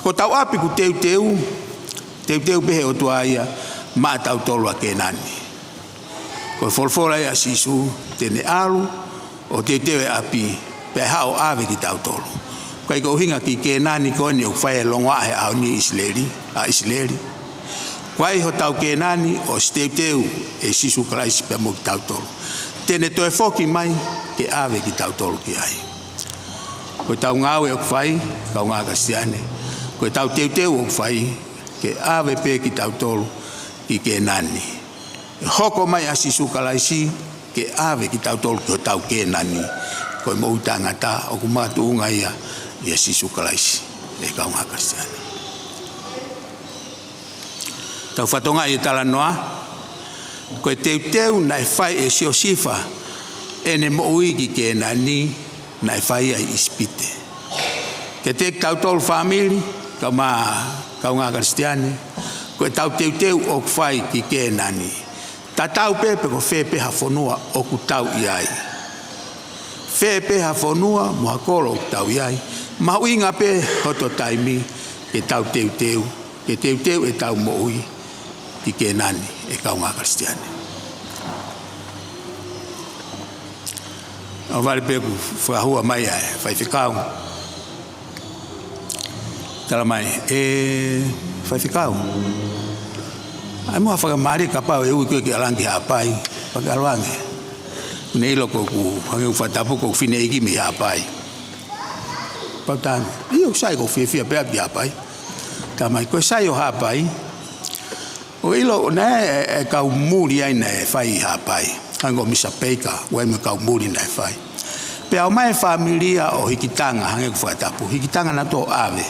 ko tau api ku teu pe o tua ia ma tau tol ke nani ko folfola ia sisu tene alu o teu api pe hao ave ki tau tol kai ko hinga ki ke nani ko ni o fai longa he au ni isleri Kwai ho tau ke nani o teu e sisu Christ pe mo tau tolu. Tene to e foki mai ke ave ki tau tolu ki ai. Ko tau ngawe o fai, kau ngā kristiane. Ko tau teu o fai ke ave pe ki tau tolu ki ke nani. Hoko mai a sisu Christ ke ave ki tau tolu ki o tau ke nani. Ko mo utangata o kumatu unga ia ia sisukalaisi e kaunga kristiani. Tau whatonga i tala noa, koe teu na e whai e siosifa ene mo uigi ke nani na e whai ai ispite. Ke te tautolu famili, kaunga kristiani, koe teu o whai ki ke nani. Ta tau pepe ko whepe hafonua o ku tau iai. Whepe hafonua moha kolo o ku tau iai. Mahuinga pe hoto taimi ke tau teu, ke teu e tau mo ui ki ke nani e kaunga kristiani. O vale pe ku whahua mai ai, whaiwhikau. Tala mai, whaiwhikau. Ai moa whakamari ka pau e ui koe ki alangi hapai, pakaluange. Kune ilo ko ku hangiu whatapu ko whine iki mi hapai. Pautange, iyo sai ko whiwhia pea ki hapai. Tamai, koe sai o hapai. O ilo na e kau muri ai na e whai hapai. Hango misa peika, wai me kau muri na e whai. Pea o mai familia o hikitanga hange ku whatapu. Hikitanga na to ave.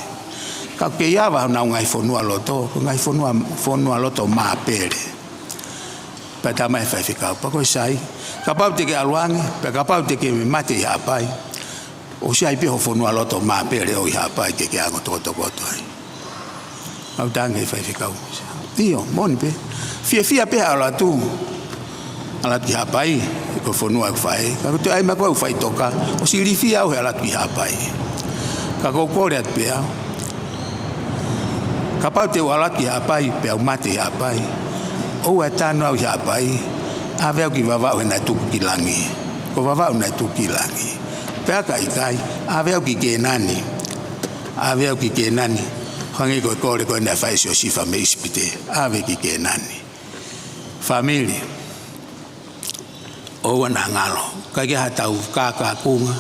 Ka ke iawa na ngai fonua loto, ngai fonua loto mapere. Pa ta mai fai fika, pa ko sai. Ka pau te ke aluange, pa ka pau te ke mate ya pai. O sai pe ho fonua loto mapere o ya pai ke ango to ai. Au tange fai fika. Tio, mon pe. Fia pe ala tu. Ala ki hapai, ko fonua fai. Ka to ai ma ko fai toka. O si li fia o ala ki hapai. Ka ko kore at pe. Kapau te walaki hapai pe au mate hapai. O e tano au hapai. Aveo ki vavau na tuki langi. Ko vavau na tuki langi. Pe kai aveo ki ke nani. Aveo ki ke nani. Hangi ko kore ko na fai so sifa me ispite. Ave ki ke nani. Family. O wana ngalo. Ka ke hatau kaka kunga.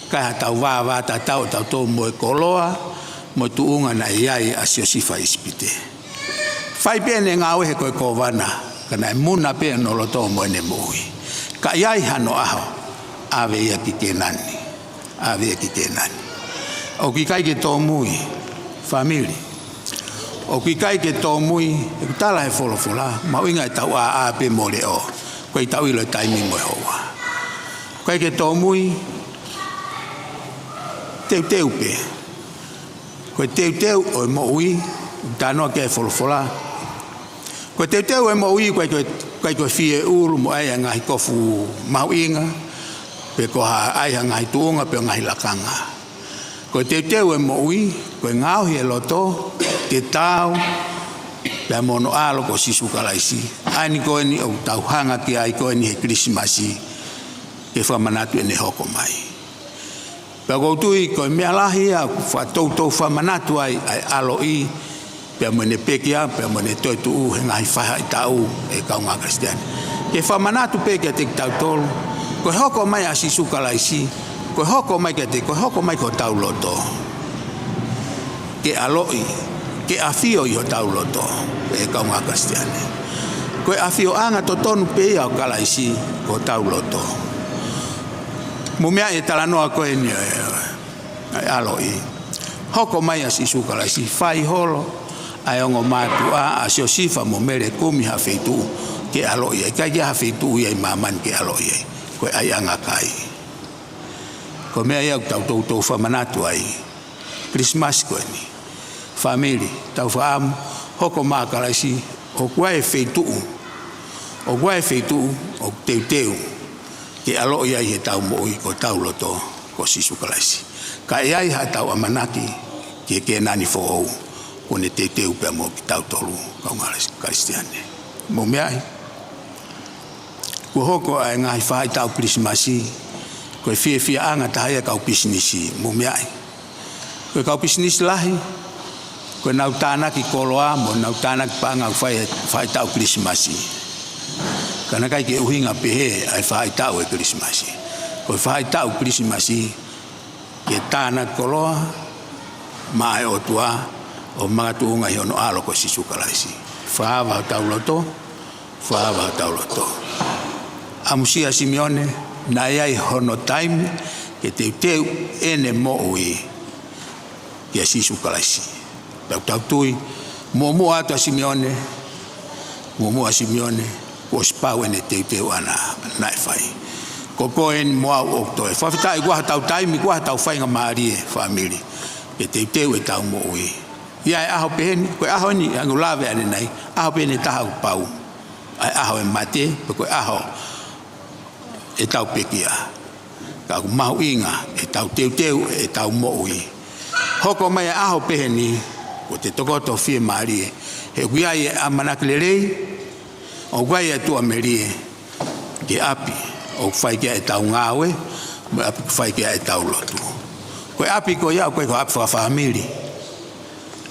Ka hatau vava tau to mo koloa. Mo tuunga na iai asio sifa ispite. Fai pene ngau he koe kovana, kana muna pe no loto mo ene mui. Ka iai hano aho, ave ia ki ke nani, ave ia ki ke nani. O ki kai ke tō mui, family. O ki kai ke tō mui, e kutala he folofola, mauinga e tau a pe mo le o, koe tau ilo e taimi mo e hoa. Kai ke tō mui, teu pe. Koe teu o mo ui, tanoa ke folofola. Koe teu o mo ui, koe fie uru mo ai ngahi kofu mauinga, pe ko ai ngahi tuunga, pe ngahi lakanga. Koe teu o mo ui, koe ngau hi e loto, te tau, pe mono alo ko sisu kalaisi. Aini koe ni o tauhanga ki ai koe ni he Krismasi, ke whamanatu e ne hoko mai. Pea koutui koe mea lahi a whatoutou whamanatu ai alo i pea mwene pekia, pea mwene toitu u he ngahi whaha i tau e kaunga kristiani. Ke whamanatu pekia te tautolu, koe hoko mai a sisu kalaisi, koe hoko mai ko tau loto. Ke aloi, ke afio i ho tau loto e kaunga kristiani. Koe afio anga to tonu pea o kalaisi ko tau loto. Mumia e talanoa koe ni aloi. Hoko mai as isu kalaisi fai holo ai ongo Matiu a sio sifa mo mere kumi ha feitu ke aloi. Kai ha feitu ia maman ke aloi. Koe ai anga kai. Ko mea ia tau whamanatu ai. Christmas koe ni. Family tau whaam hoko maa kalaisi o kuae feitu. O kuae feitu o teu. Ke alo ia he tau mo i ko tau loto ko sisu kalaisi. Ka iai ha tau amanaki ke nani fo ko ne teu pe mo ki tau tolu kaunga kristiane. Mo meai. Ko hoko ai ngai fai tau Krismasi ko fie anga tahia kau business mo meai. Ko kau business lahi ko nau tana ki koloa mo nau tana ki panga fai tau Krismasi. Kana kai ke uhinga pehe ai fai tau e Krismasi. Ko fai tau Krismasi ke tana koloa mai o tua o magatunga i ono alo ko sisu kalaisi. Fava tau loto. Amusia Simione na ai hono time ke teu ene mo ui kia sisu kalaisi. Tau tui, mua ata Simione, mua Simione, ko spau ene teu ana nai fai. Ko en mua o toi. Fafita I gua tau taimi gua tau feinga marie family. E teu e tau moi. Ia e aho peheni, koe aho ni angulawe ane nei, aho peheni taha upau. Ai aho e mate, koe aho e tau pekia. Ka mahu inga e tau teu e tau moi. Hoko mai aho peheni, ko te tokoto fiemalie. He guai e amanaklerei, o guai e tua merie, ke api, o fai kia e tau ngawe, mo api fai kia e tau lotu. Koe api ko iau, koe ko api whafamili.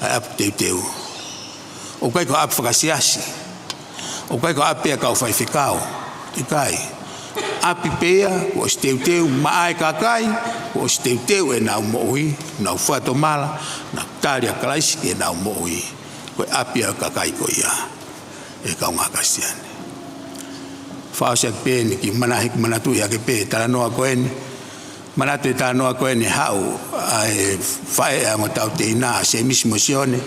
Ai api teu. O koe ko api whakasiasi. O koe ko api e kau whai whikau. I kai. Api pea, ko o teu, maae kakai, ko o teu e nau moui, nau whato mala, nau taria kalaisi e nau moui. Koe api e kakai ko ia. E kau ngakasiane. Whaosia pēni ki manahik manatu ia ke pē, tala noa koeni. Manatu e tala noa koeni hau, ai whae a ngotau te ina, se misimosione,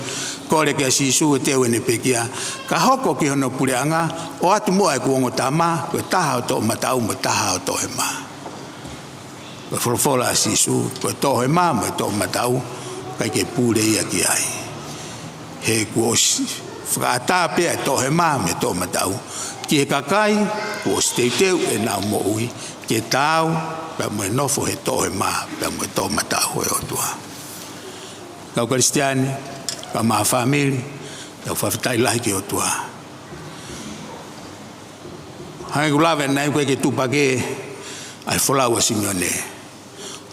kore kia sisu e teu ene pekia, ka hoko ki hono pureanga, o atu mua e kuongo tama, koe taha o to'o matau, mo taha o to'o ma. Koe wholofola sisu, koe to'o ma, mo to'o matau, kai ke pure ia ki ai. He kuosi, whakaata pia e to'o ma, me to'o matau, ki he kakai, kuosi teu e nau moui, ke tau, pe mo nofo he to'o ma, pe mo to'o matau e otua. Kau kristiane, ka ma family, kau whawhitai lahi ki otua. Hange kulawe nai koe ke tupake, ai wholau a Simione.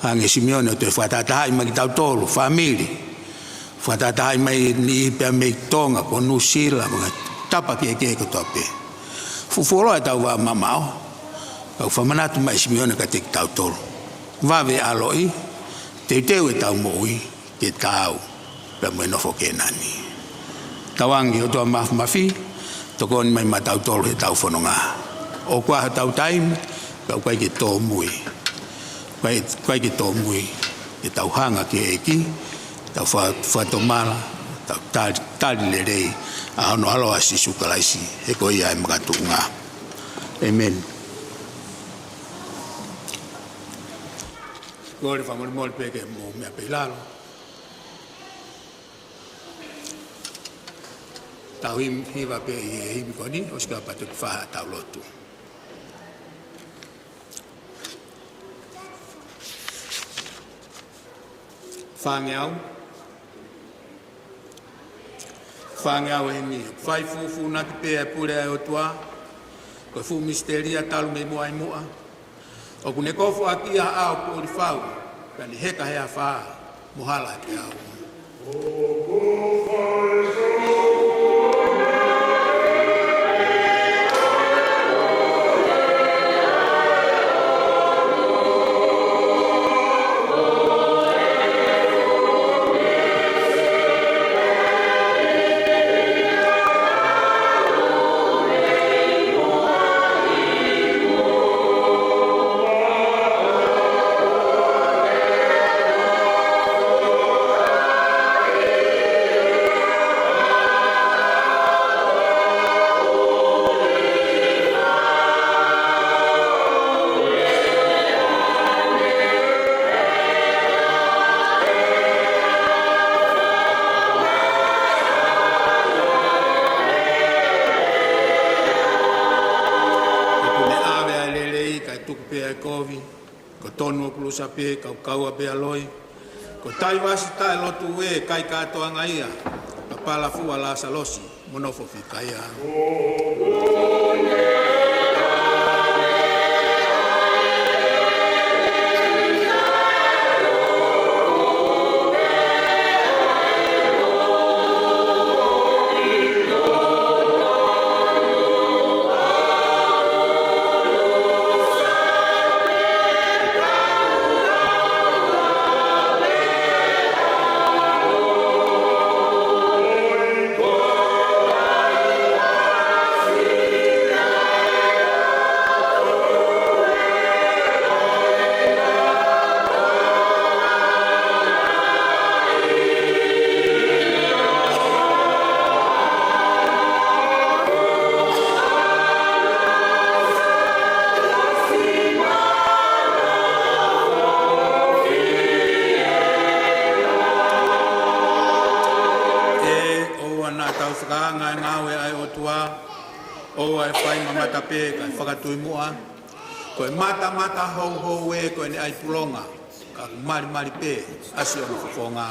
Hange Simione o te whatatahai mai ki tau tolu, family. Whatatahai mai ni pia mei tonga, ko nusila, mga tapaki e ke kotoape. Fufolo e tau wa mamao, kau whamanatu mai Simione ka te ki tau tolu. Wawe aloi, teu e tau moui, ke tau, pe mo nofo ke nani. Tawangi o toa mafi, tokoni mai matau tolu he tau whanonga. O kua tau taimi, kau kai ke tō mui. Kai ke tō mui, ke tau hanga ke eki, tau whatomala, tau tali le rei, a hono aloha sisu kalaisi, he ko ia e makatu ngā. Amen. Kore whamori peke mo mea peilalo. Tau hiwa pe i e himi koni, o sika patu ki whaha tau lotu. Whangeau e mi. Whai fufu na ki pēa pure ai o tua. Koe fu misteria talu me mua i mua. O kune kofu a kia au pōri whau. Kani heka hea whaa. Muhala ke au. Sape kau ape aloi ko tai wasi tai lotu e kai katoa ngaia Paula fu ala salosi monofo fikaya whakaanga e ngāwe ai o tua, o ai whai mamata pē, kai whakatui mua, koe mata hou hou e koe ne ai pulonga, ka mari pē, asi o na whakonga.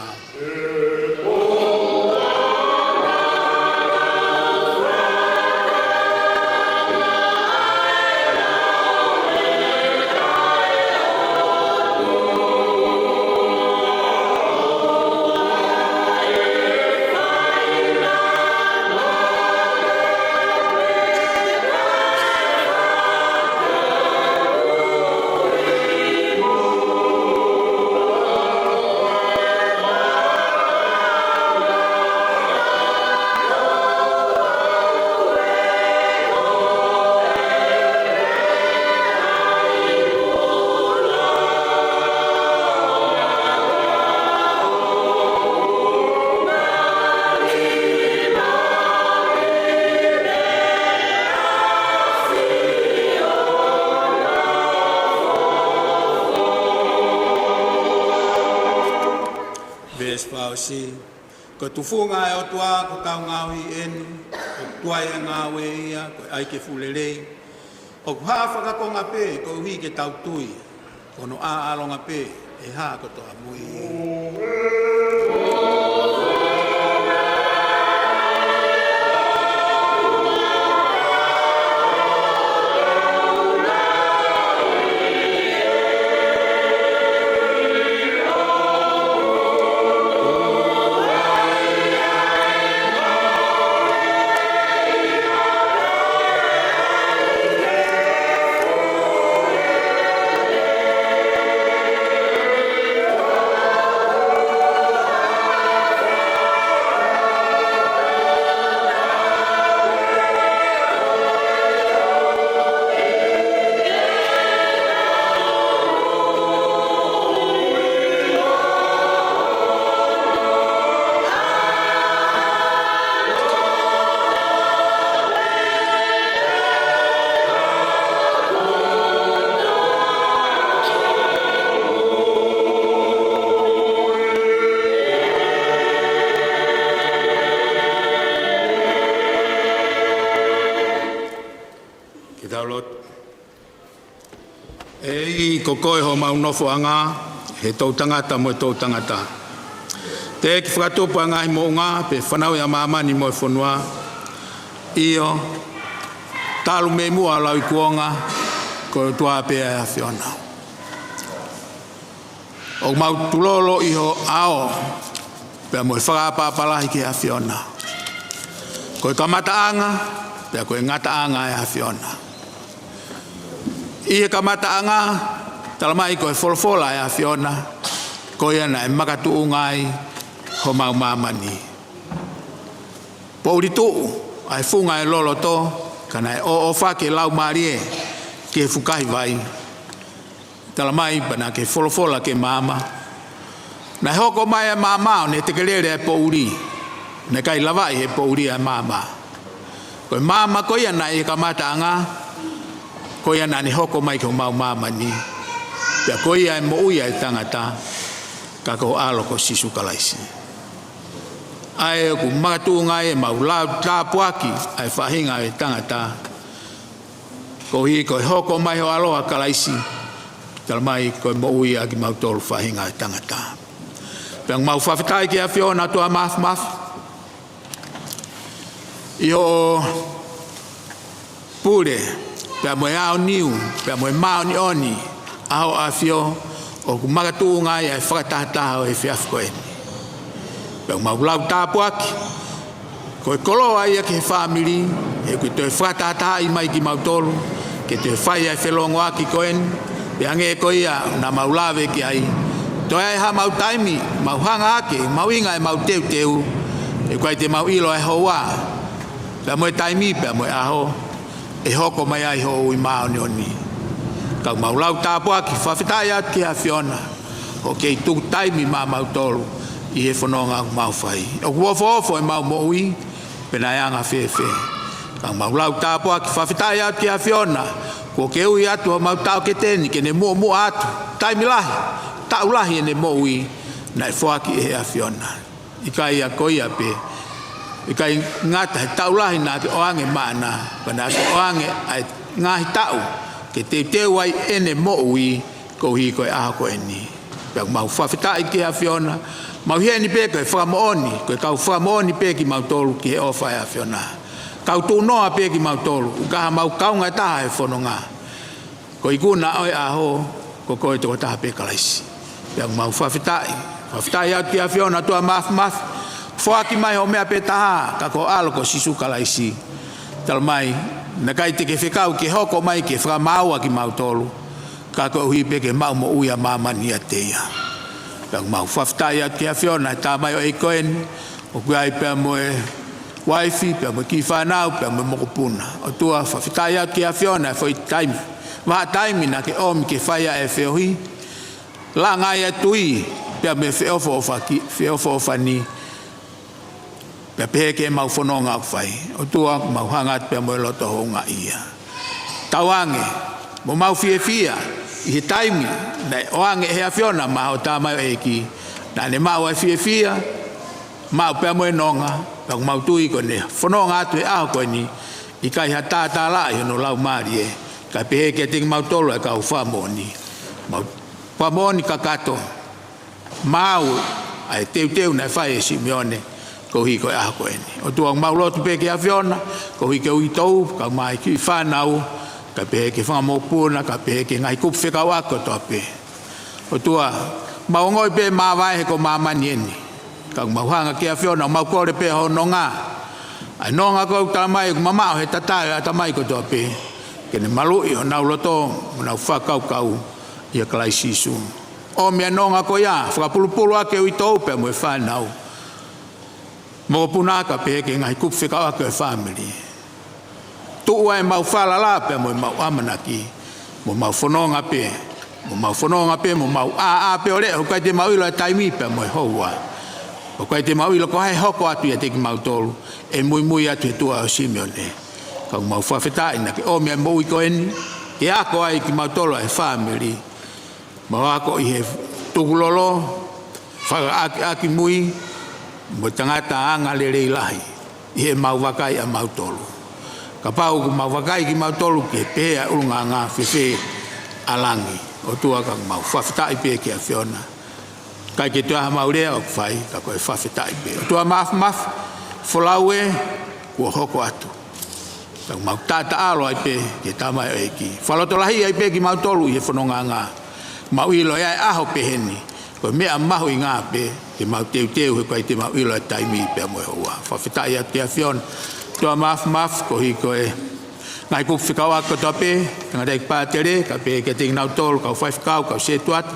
Si ko tufunga e o tua ko tau ngawi enu ko tua e ngawe ia ko ai ke fulelei o hafa ka ko ngape ko hi ke tau tui ko no a alonga pe e ha ko to amui ko koe ho maunofo anga, he tau tangata mo e tau tangata. Te ki whakatopu anga i mo unga, pe whanau ia mamani mo e whanua. Io, talu me mua lau i kuonga, ko tua pe a whiona. O mau tulolo i ho ao, pe mo e whakapapalahi ki a whiona. Ko e kamata anga, pe ko e ngata anga e a whiona. I e kamata anga, talamai ko e wholofola e a whiona, ko iana e makatu ungai ho mau mamani. Pouri tuu, ai funga e lolo to, kana e o whake lau marie, ke fukahi vai. Talamai bana ke wholofola ke mama. Na hoko mai e mamao ne tekelere e pouri, ne kai lawai e pouri e mama. Ko e mama ko iana e kamata anga, ko iana ni hoko mai ko mau mamani. Pea ko ia e mo uia e tangata, ka ko alo ko sisu kalaisi. Ai ku makatu ngai e mau lau tāpuaki, ai whahinga e tangata. Ko hi ko hoko mai ho aloha kalaisi, talamai ko mo uia ki mau tolu whahinga e tangata. Pea mau whawhitai ki a whiona tua maf. Io pure, pea mo e ao niu, pea mo e mao ni oni, aho a whio, o ku makatu ngai e whakatahataha o e whiaf koe. Pea mau lau tāpuaki, ko e koloa ia ke whamiri, e ku te whakatahataha i mai ki Mautolu, ke te whai ai whelongo aki koen, pea nge ko ia na mau lawe ki ai. Toi ai ha mau taimi, mau hanga ake, mau inga e mau teu, e koe te mau ilo e hoa. Pea mo e taimi, pea mo e aho, e hoko mai ai ho i mao ni oni. Kau mau lau tāpuaki, whawhitai atu ki a whiona, o kei tuk taimi ma Mautolu, i he whanonga mau whai. O kuofo e mau moui, pena e anga whewhe. Kau mau lau tāpuaki, whawhitai atu ki a whiona, ko ke ui atu o mau tau ke teni, ke ne mua atu, taimi lahi, tau lahi e ne moui, na e foaki e a whiona. I kai a koia pe, I kai ngata he taulahi nā ke oange mana, pana ke oange ai ngahi tau, ke te wai ene mo ui, ko hi koe aha koe ni. Pea mau whawhitai ki a whiona, mau hieni pe koe whamaoni, koe kau whamaoni pe ki mautolu ki he ofa e a whiona. Kau tū noa pe ki mautolu, ukaha mau kaunga taha e whanonga. Ko i kuna oi aho, ko koe toko taha pe kalaisi. Pea mau whawhitai au ki a whiona tua mafu. Foaki mai ho mea pe taha, ka ko alo ko sisu kalaisi. Tal mai, na kai te ke whekau ke hoko mai ke whamaua ki mautolu. Ka ko hui pe ke mau mo uia mamani a teia. Pea mau whawhitai au ki a whiona, tā mai o e koen, o kuai pea moe waifi, pea moe ki whanau, pea moe mokopuna. O tua whawhitai au ki a whiona, foi taimi. Waha taimi na ke omi ke whaia e whiohi. La ngai e tui, pea me whiofo o whani. Pea pehe ke mau whanonga au whai. O tua mau hangat pea moe loto honga ia. Tauange, mo mau fia, i he taimi, nei oange hea whiona ma o tā mai o eki. Nā ne mau ai fia, mau pea moe nonga, pea mau tui ko ne. Whanonga atu e aho koe ni, i kai ha tātā la i hono lau maari e. Kai pehe ke tingi mau tolo e kau whamoni. Mau whamoni kakato. Mau ai teu nei whai e Simione. Ko hi ko a ko ni o tuang mau lotu pe ke a whiona ko hi ke ui tau ka mai ki whanau ka pe ke whamopuna ka pe ke ngai kup whekau a kotoape o tua mau ngoi pe mawai he ko mamani eni ka mau hanga ke a whiona mau kore pe ho nonga ai nonga ko tamai mama he tatai a tamai kotoape ke ne malu i ho nau loto nau whakau kau ia kalai sisu o mea nonga ko ia whakapulupulu a ke ui tau pe mo e whanau mo punaka pe ke ngai kup whekau ake family. Tuua e mau whalala pe mo mau amanaki. Mo mau whanonga pe. Mo mau a pe ore. Ho kai te mau ilo e taimi pe mo e houa. Ho kai te mau ilo ko hai hoko atu e te ki mautolu. E mui atu e tua o Simione. Kau mau whawhetai na ke o mea mo iko eni. Ke ako ai ki mautolu e family. Mau ako i he tukulolo. Whaka aki mui. Mo tangata anga lere ilahi. I he mau wakai a mautolu. Ka pau ku mau wakai ki mautolu ke pēa urunga ngā whiwhi alangi. O tua ka mau whawhitai pē ki a whiona. Kai ke tuaha maurea o kwhai ka koe whawhitai pē. O tua maf wholau e kua hoko atu. Ka mau tata alo ai pē ke tamai o eki. Whalotolahi ai pē ki mautolu i he whanonga ngā. Mau ilo e ai aho peheni. Ko mea mahu i ngā pē, te mau teu he koe te mau ilo e taimi pēr moe hoa. Whawhitai a te a whiona. Tua maf, ko hi koe. Ngai kup whikau a kotoape, tanga reik pātere, ka pē ke tingi nau tolu, kau whaiwhikau, kau setuat.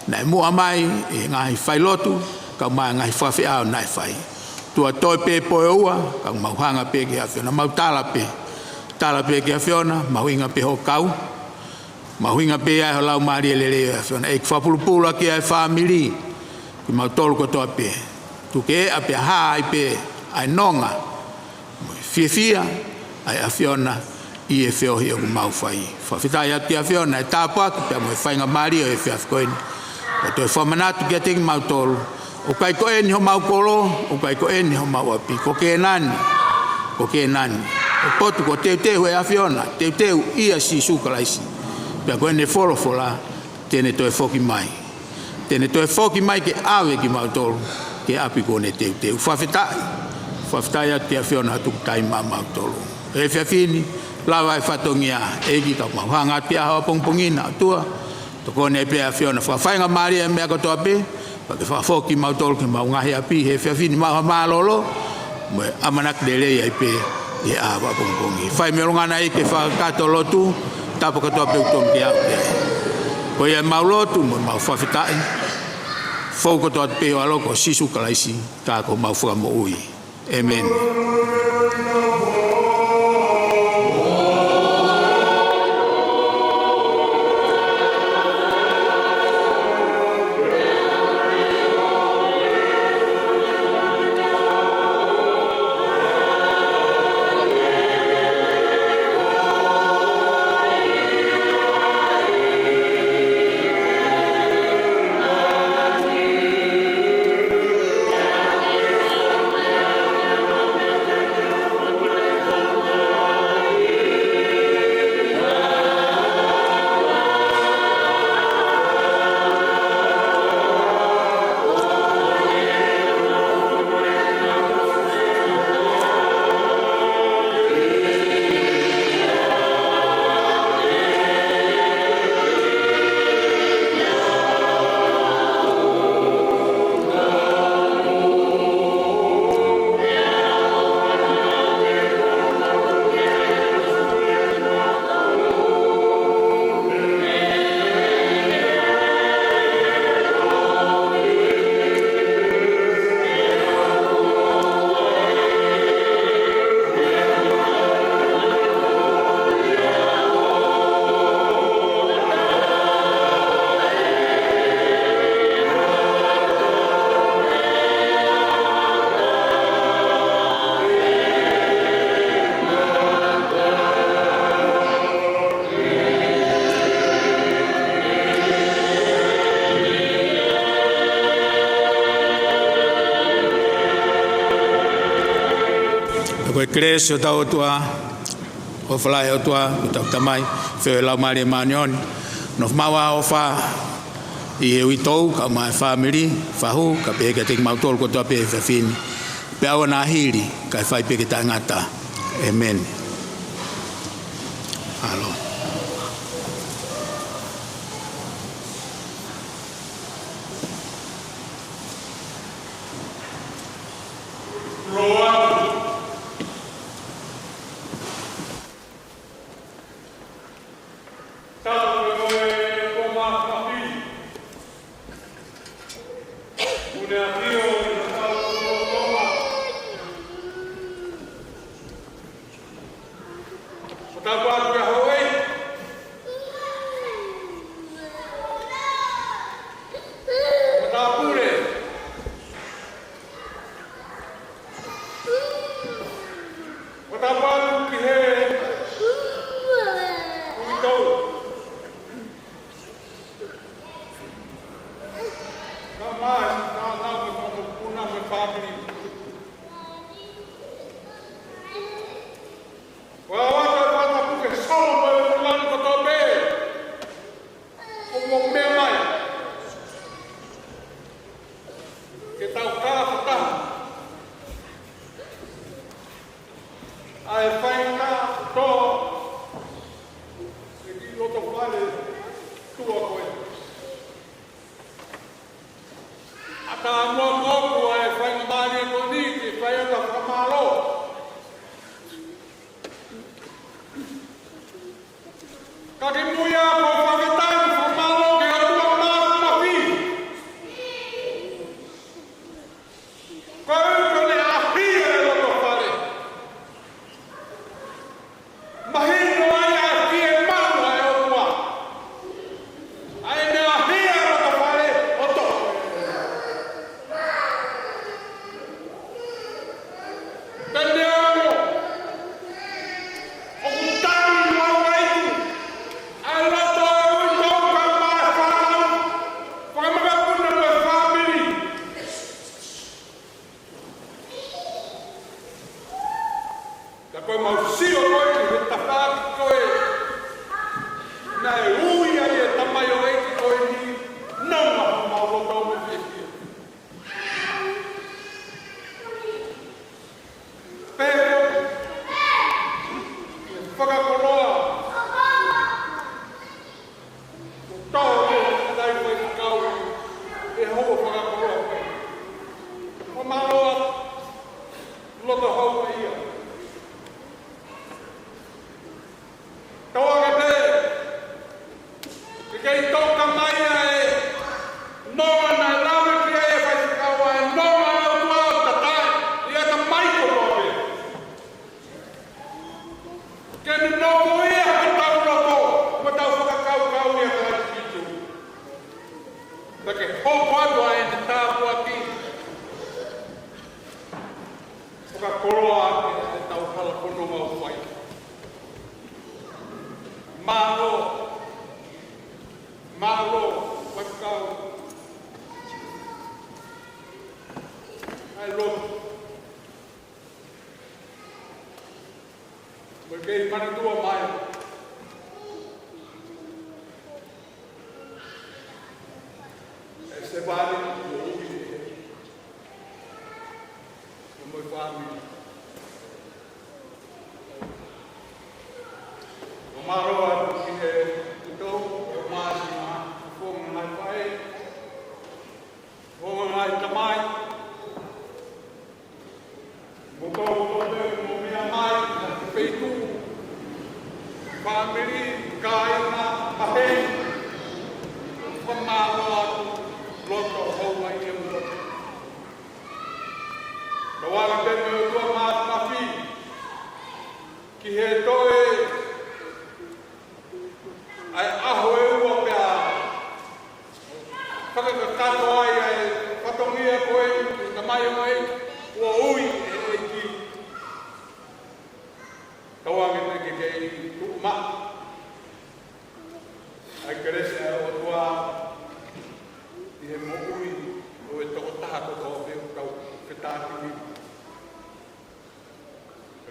Nai mua mai, e ngahi whailotu, kau mai ngahi whawhi au nai whai. Tua toi pē poe ua, kau mau hanga pē ke a whiona. Mau tala pē ke a whiona, mau inga pē ho kau. Mahuinga pe ai lau mari lele sona e whapulupulu ki ai family ki mau tolu kotoape tu ke a pe ha ai pe ai nonga fia ai a fiona i e feo hi o mau fai whawhitai ati a fiona e tāpua ki pe mo e whainga mari o e whiaf koeni o toi whamanatu ki a tingi mau tolu o kai ko eni ho mau kolo o kai ko eni ho mau api ko ke nani o potu ko teu e a fiona teu ia si sukalaisi pea koe ne wholofola, tēne toi whoki mai. Tēne toi whoki mai ke awe ki mautolu, ke api kone teu. Whawhitai atu te a whiona hatuku taima mautolu. E whiawhini, lawa e whatongia, eki ka mau hanga te ahawa pongpongina atua. Toko ne pea a whiona, whawhainga maari e mea kotoape, pake whawhoki mautolu ke mau ngahi api, he whiawhini maha maalolo, mo amanak de lei ai pe, e ahawa pongpongi. Whai merongana e ke whakato lotu, tapo kotoape utom ke au te. Ko ia maulotu mo mau whawhitai. Fau kotoape o aloko sisu kalaisi ka ko mau whamo ui. Amen. koe kresi o tau tua, o whalai o tua, o tau tamai, whio e lau maare maanioni. No mawa o wha i e uitou, ka mai whamiri, whahu, ka peke te kimoutolu kotoape e whawhini. Pe awa nā hiri, ka whai peke ta ngata. Amen. Alo.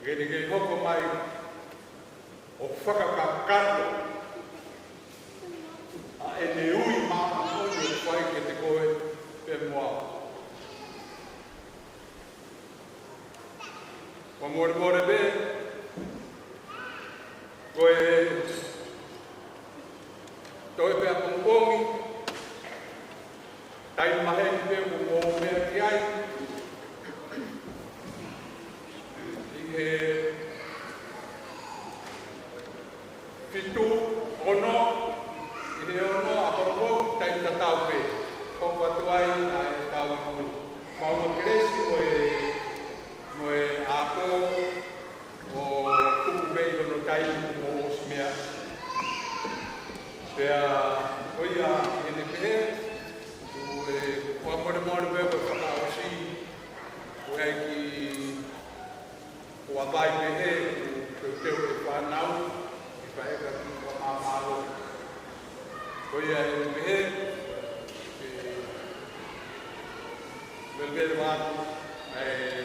Agene ke hoko mai o whakakakando a e ne ui maa mōni o whai ke te koe pe moa. Wa more be, koe toi pe a pongpongi, tai mahe ki pe o mea ki ai, e fitu ono i ne ono a horoko tai tatau pe koko atu ai a e tau i maunga keresi mo e ako o kuku mei ono tai o osmea pea oia i ne pehe o e kua more pe o whakaosi o e ki o a vai me he, o teo e whanau, i whaeka ki o māmaro. Koia e me he, e welwele wātu, e